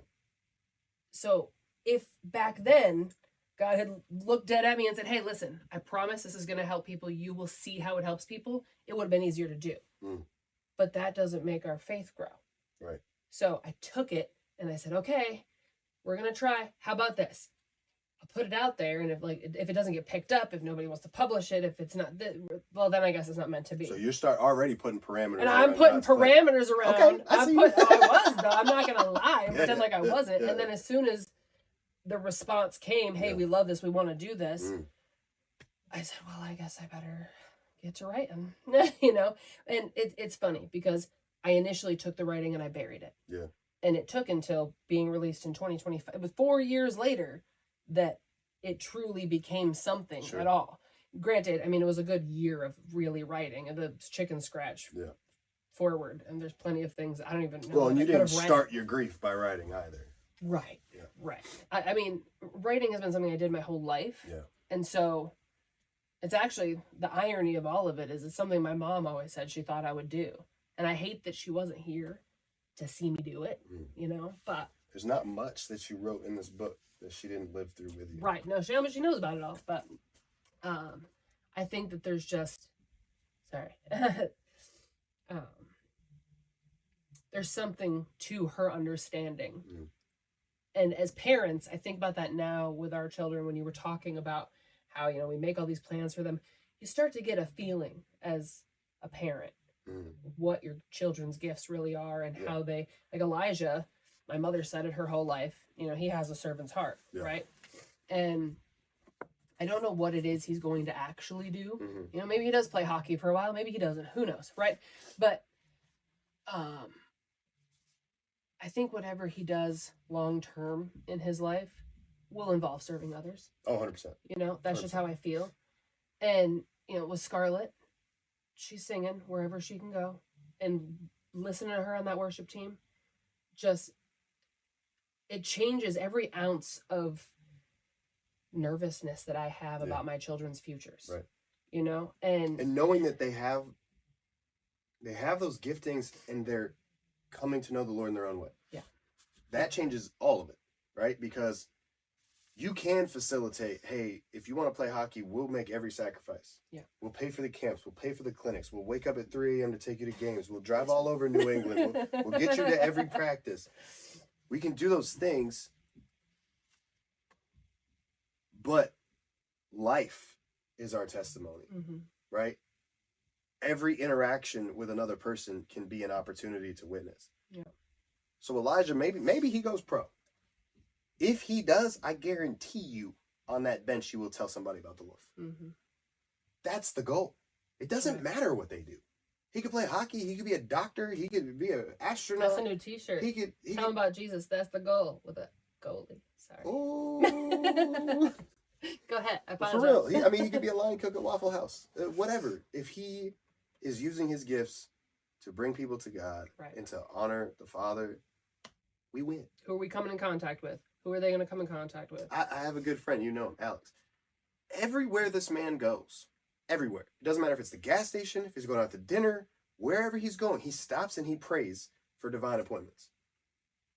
So if back then God had looked dead at me and said, hey, listen, I promise this is going to help people. You will see how it helps people. It would have been easier to do. But that doesn't make our faith grow. Right. So I took it and I said, okay, we're going to try. How about this? I'll put it out there. And if it doesn't get picked up, if nobody wants to publish it, if it's not, well, then I guess it's not meant to be. So you start already putting parameters. And I'm putting parameters around. Okay, I was though. I'm not going to lie and pretend like I wasn't. Yeah. And then as soon as the response came, hey, we love this, we want to do this, I said, well, I guess I better get to writing, you know? And it's funny because I initially took the writing and I buried it. Yeah. And it took until being released in 2025. It was 4 years later that it truly became something at all. Granted, I mean, it was a good year of really writing, and the chicken scratch forward, and there's plenty of things I don't even know. Well, and you didn't start your grief by writing either. Right. Yeah. Right. I mean, writing has been something I did my whole life. Yeah. And so it's actually, the irony of all of it is it's something my mom always said she thought I would do. And I hate that she wasn't here to see me do it, you know, but. There's not much that you wrote in this book that she didn't live through with you. Right. No, she knows about it all, but I think that there's just, there's something to her understanding. And as parents, I think about that now with our children when you were talking about how, you know, we make all these plans for them. You start to get a feeling as a parent what your children's gifts really are and how they, like Elijah, my mother said it her whole life, you know, he has a servant's heart, right? And I don't know what it is he's going to actually do. You know, maybe he does play hockey for a while, maybe he doesn't, who knows, right? But I think whatever he does long term in his life will involve serving others. Oh, 100%. You know, that's 100%. just how I feel. And, you know, with Scarlett, she's singing wherever she can go. And listening to her on that worship team, just, it changes every ounce of nervousness that I have about my children's futures. Right. You know, and knowing that they have those giftings and they're coming to know the Lord in their own way. Yeah. That changes all of it, right? Because you can facilitate, hey, if you want to play hockey, we'll make every sacrifice. Yeah. We'll pay for the camps. We'll pay for the clinics. We'll wake up at 3 a.m. to take you to games. We'll drive all over New England. We'll get you to every practice. We can do those things. But life is our testimony, right? Every interaction with another person can be an opportunity to witness. Yeah. So Elijah, maybe he goes pro. If he does, I guarantee you on that bench, you will tell somebody about the Lord. That's the goal. It doesn't matter what they do. He could play hockey. He could be a doctor. He could be an astronaut. That's a new T-shirt. He could. Tell him about Jesus. That's the goal with a goalie. Sorry. Oh. Go ahead. I For apologize. real. He could be a line cook at Waffle House. Whatever. If he is using his gifts to bring people to God and to honor the Father, we win. Who are we coming in contact with? Who are they going to come in contact with? I have a good friend, you know him, Alex. Everywhere this man goes, everywhere. It doesn't matter if it's the gas station, if he's going out to dinner, wherever he's going, he stops and he prays for divine appointments.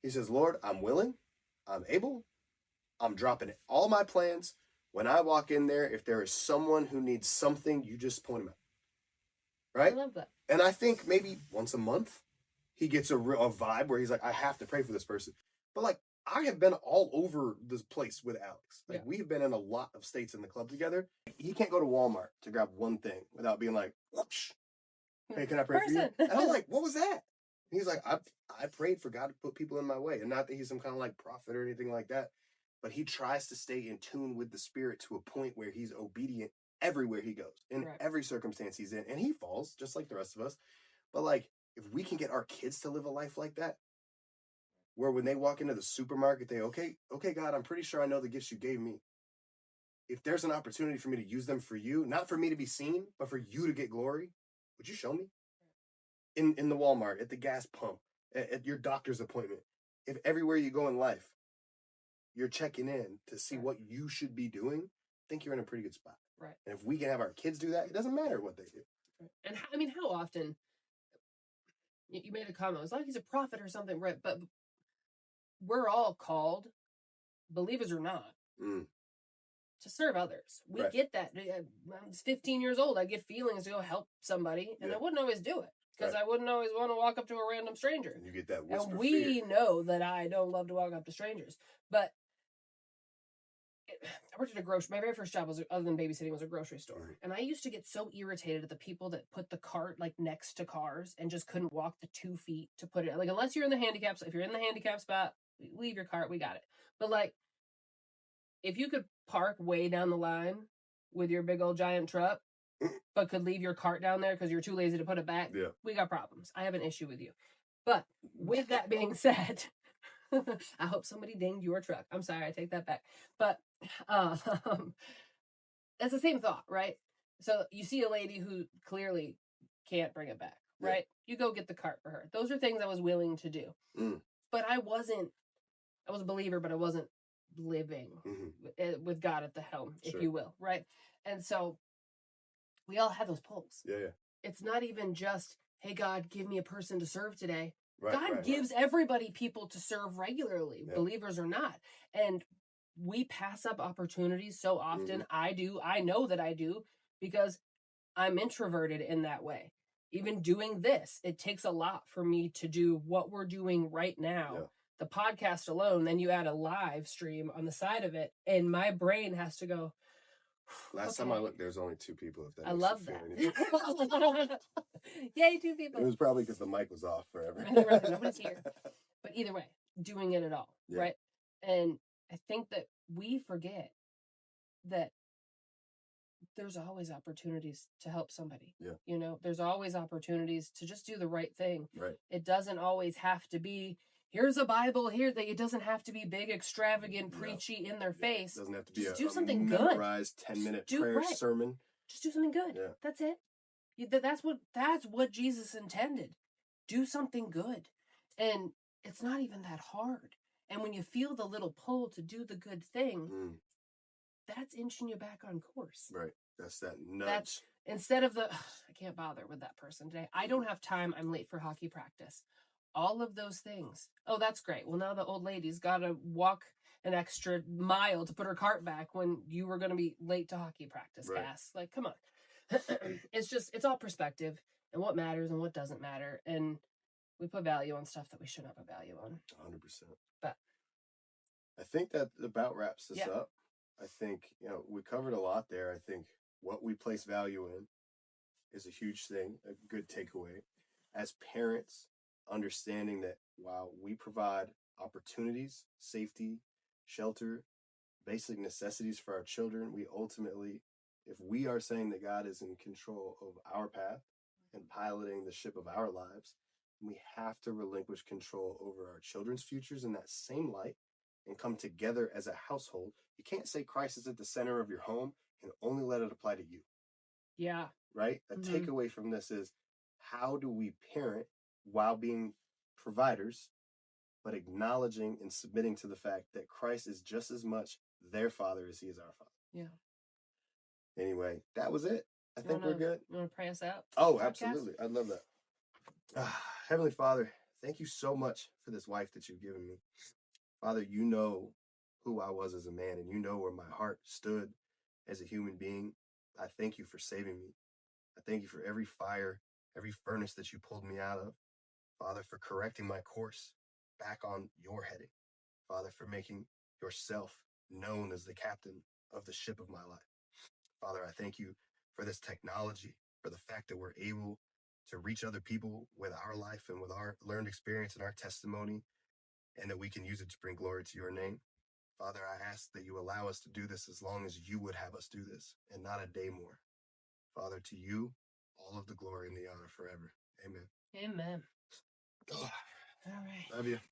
He says, Lord, I'm willing, I'm able, I'm dropping all my plans. When I walk in there, if there is someone who needs something, you just point him out. Right? I love that. And I think maybe once a month, he gets a vibe where he's like, I have to pray for this person. But like, I have been all over this place with Alex. Like, we have been in a lot of states in the club together. He can't go to Walmart to grab one thing without being like, whoosh. Hey, can I pray for you? And I'm like, what was that? And he's like, I prayed for God to put people in my way. And not that he's some kind of like prophet or anything like that. But he tries to stay in tune with the Spirit to a point where he's obedient everywhere he goes, in every circumstance he's in. And he falls, just like the rest of us. But like, if we can get our kids to live a life like that, where when they walk into the supermarket, they, okay, God, I'm pretty sure I know the gifts you gave me. If there's an opportunity for me to use them for you, not for me to be seen, but for you to get glory, would you show me? In the Walmart, at the gas pump, at your doctor's appointment, if everywhere you go in life, you're checking in to see what you should be doing, I think you're in a pretty good spot. Right. And if we can have our kids do that, it doesn't matter what they do. And I mean, how often, you made a comment, it was like he's a prophet or something, right? But we're all called, believers or not, to serve others. We get that. When I was 15 years old, I get feelings to go help somebody, and I wouldn't always do it because I wouldn't always want to walk up to a random stranger. And you get that whisper and we know that I don't love to walk up to strangers. But I worked at a grocery. My very first job was, other than babysitting, was a grocery store. And I used to get so irritated at the people that put the cart like next to cars and just couldn't walk the 2 feet to put it. Like, unless you're in the handicap, if you're in the handicap spot, leave your cart, we got it. But like, if you could park way down the line with your big old giant truck, but could leave your cart down there because you're too lazy to put it back, we got problems. I have an issue with you. But with that being said, I hope somebody dinged your truck. I'm sorry, I take that back. But that's the same thought, right? So you see a lady who clearly can't bring it back, right? You go get the cart for her. Those are things I was willing to do. But I was a believer, but I wasn't living with God at the helm, if you will, right? And so we all have those pulls. It's not even just, hey, God, give me a person to serve today. God gives everybody people to serve regularly, believers or not. And we pass up opportunities so often. I know that I do, because I'm introverted in that way. Even doing this, it takes a lot for me to do what we're doing right now. The podcast alone, then you add a live stream on the side of it, and my brain has to go. Last time I looked, there's only 2 people. If that I makes love you feel that. Yay, 2 people. It was probably because the mic was off forever. Nobody's here. But either way, doing it at all, right? And I think that we forget that there's always opportunities to help somebody. You know, there's always opportunities to just do the right thing. It doesn't always have to be, here's a Bible here. That it doesn't have to be big, extravagant, preachy in their face. It doesn't have to be do something memorized good. 10-minute prayer sermon. Just do something good. That's it. That's what Jesus intended. Do something good. And it's not even that hard. And when you feel the little pull to do the good thing, that's inching you back on course. Right. That's that nudge. That's instead of I can't bother with that person today. I don't have time. I'm late for hockey practice. All of those things. Oh, that's great. Well, now the old lady's got to walk an extra mile to put her cart back when you were going to be late to hockey practice, Cass. Like, come on. It's all perspective and what matters and what doesn't matter. And we put value on stuff that we shouldn't have a value on. 100%. But I think that about wraps this up. I think, we covered a lot there. I think what we place value in is a huge thing, a good takeaway. As parents, understanding that while we provide opportunities, safety, shelter, basic necessities for our children, we ultimately, if we are saying that God is in control of our path, and piloting the ship of our lives. We have to relinquish control over our children's futures in that same light and come together as a household. You can't say Christ is at the center of your home and only let it apply to you. Yeah. Right? A takeaway from this is, how do we parent while being providers, but acknowledging and submitting to the fact that Christ is just as much their father as he is our father? Yeah. Anyway, that was it. I think we're good. You want to pray us out? Oh, absolutely. I'd love that. Heavenly Father, thank you so much for this wife that you've given me. Father, you know who I was as a man, and you know where my heart stood as a human being. I thank you for saving me. I thank you for every fire, every furnace that you pulled me out of. Father, for correcting my course back on your heading. Father, for making yourself known as the captain of the ship of my life. Father, I thank you for this technology, for the fact that we're able to reach other people with our life and with our learned experience and our testimony, and that we can use it to bring glory to your name. Father, I ask that you allow us to do this as long as you would have us do this, and not a day more. Father, to you, all of the glory and the honor forever. Amen. Amen. Oh, All right. love you.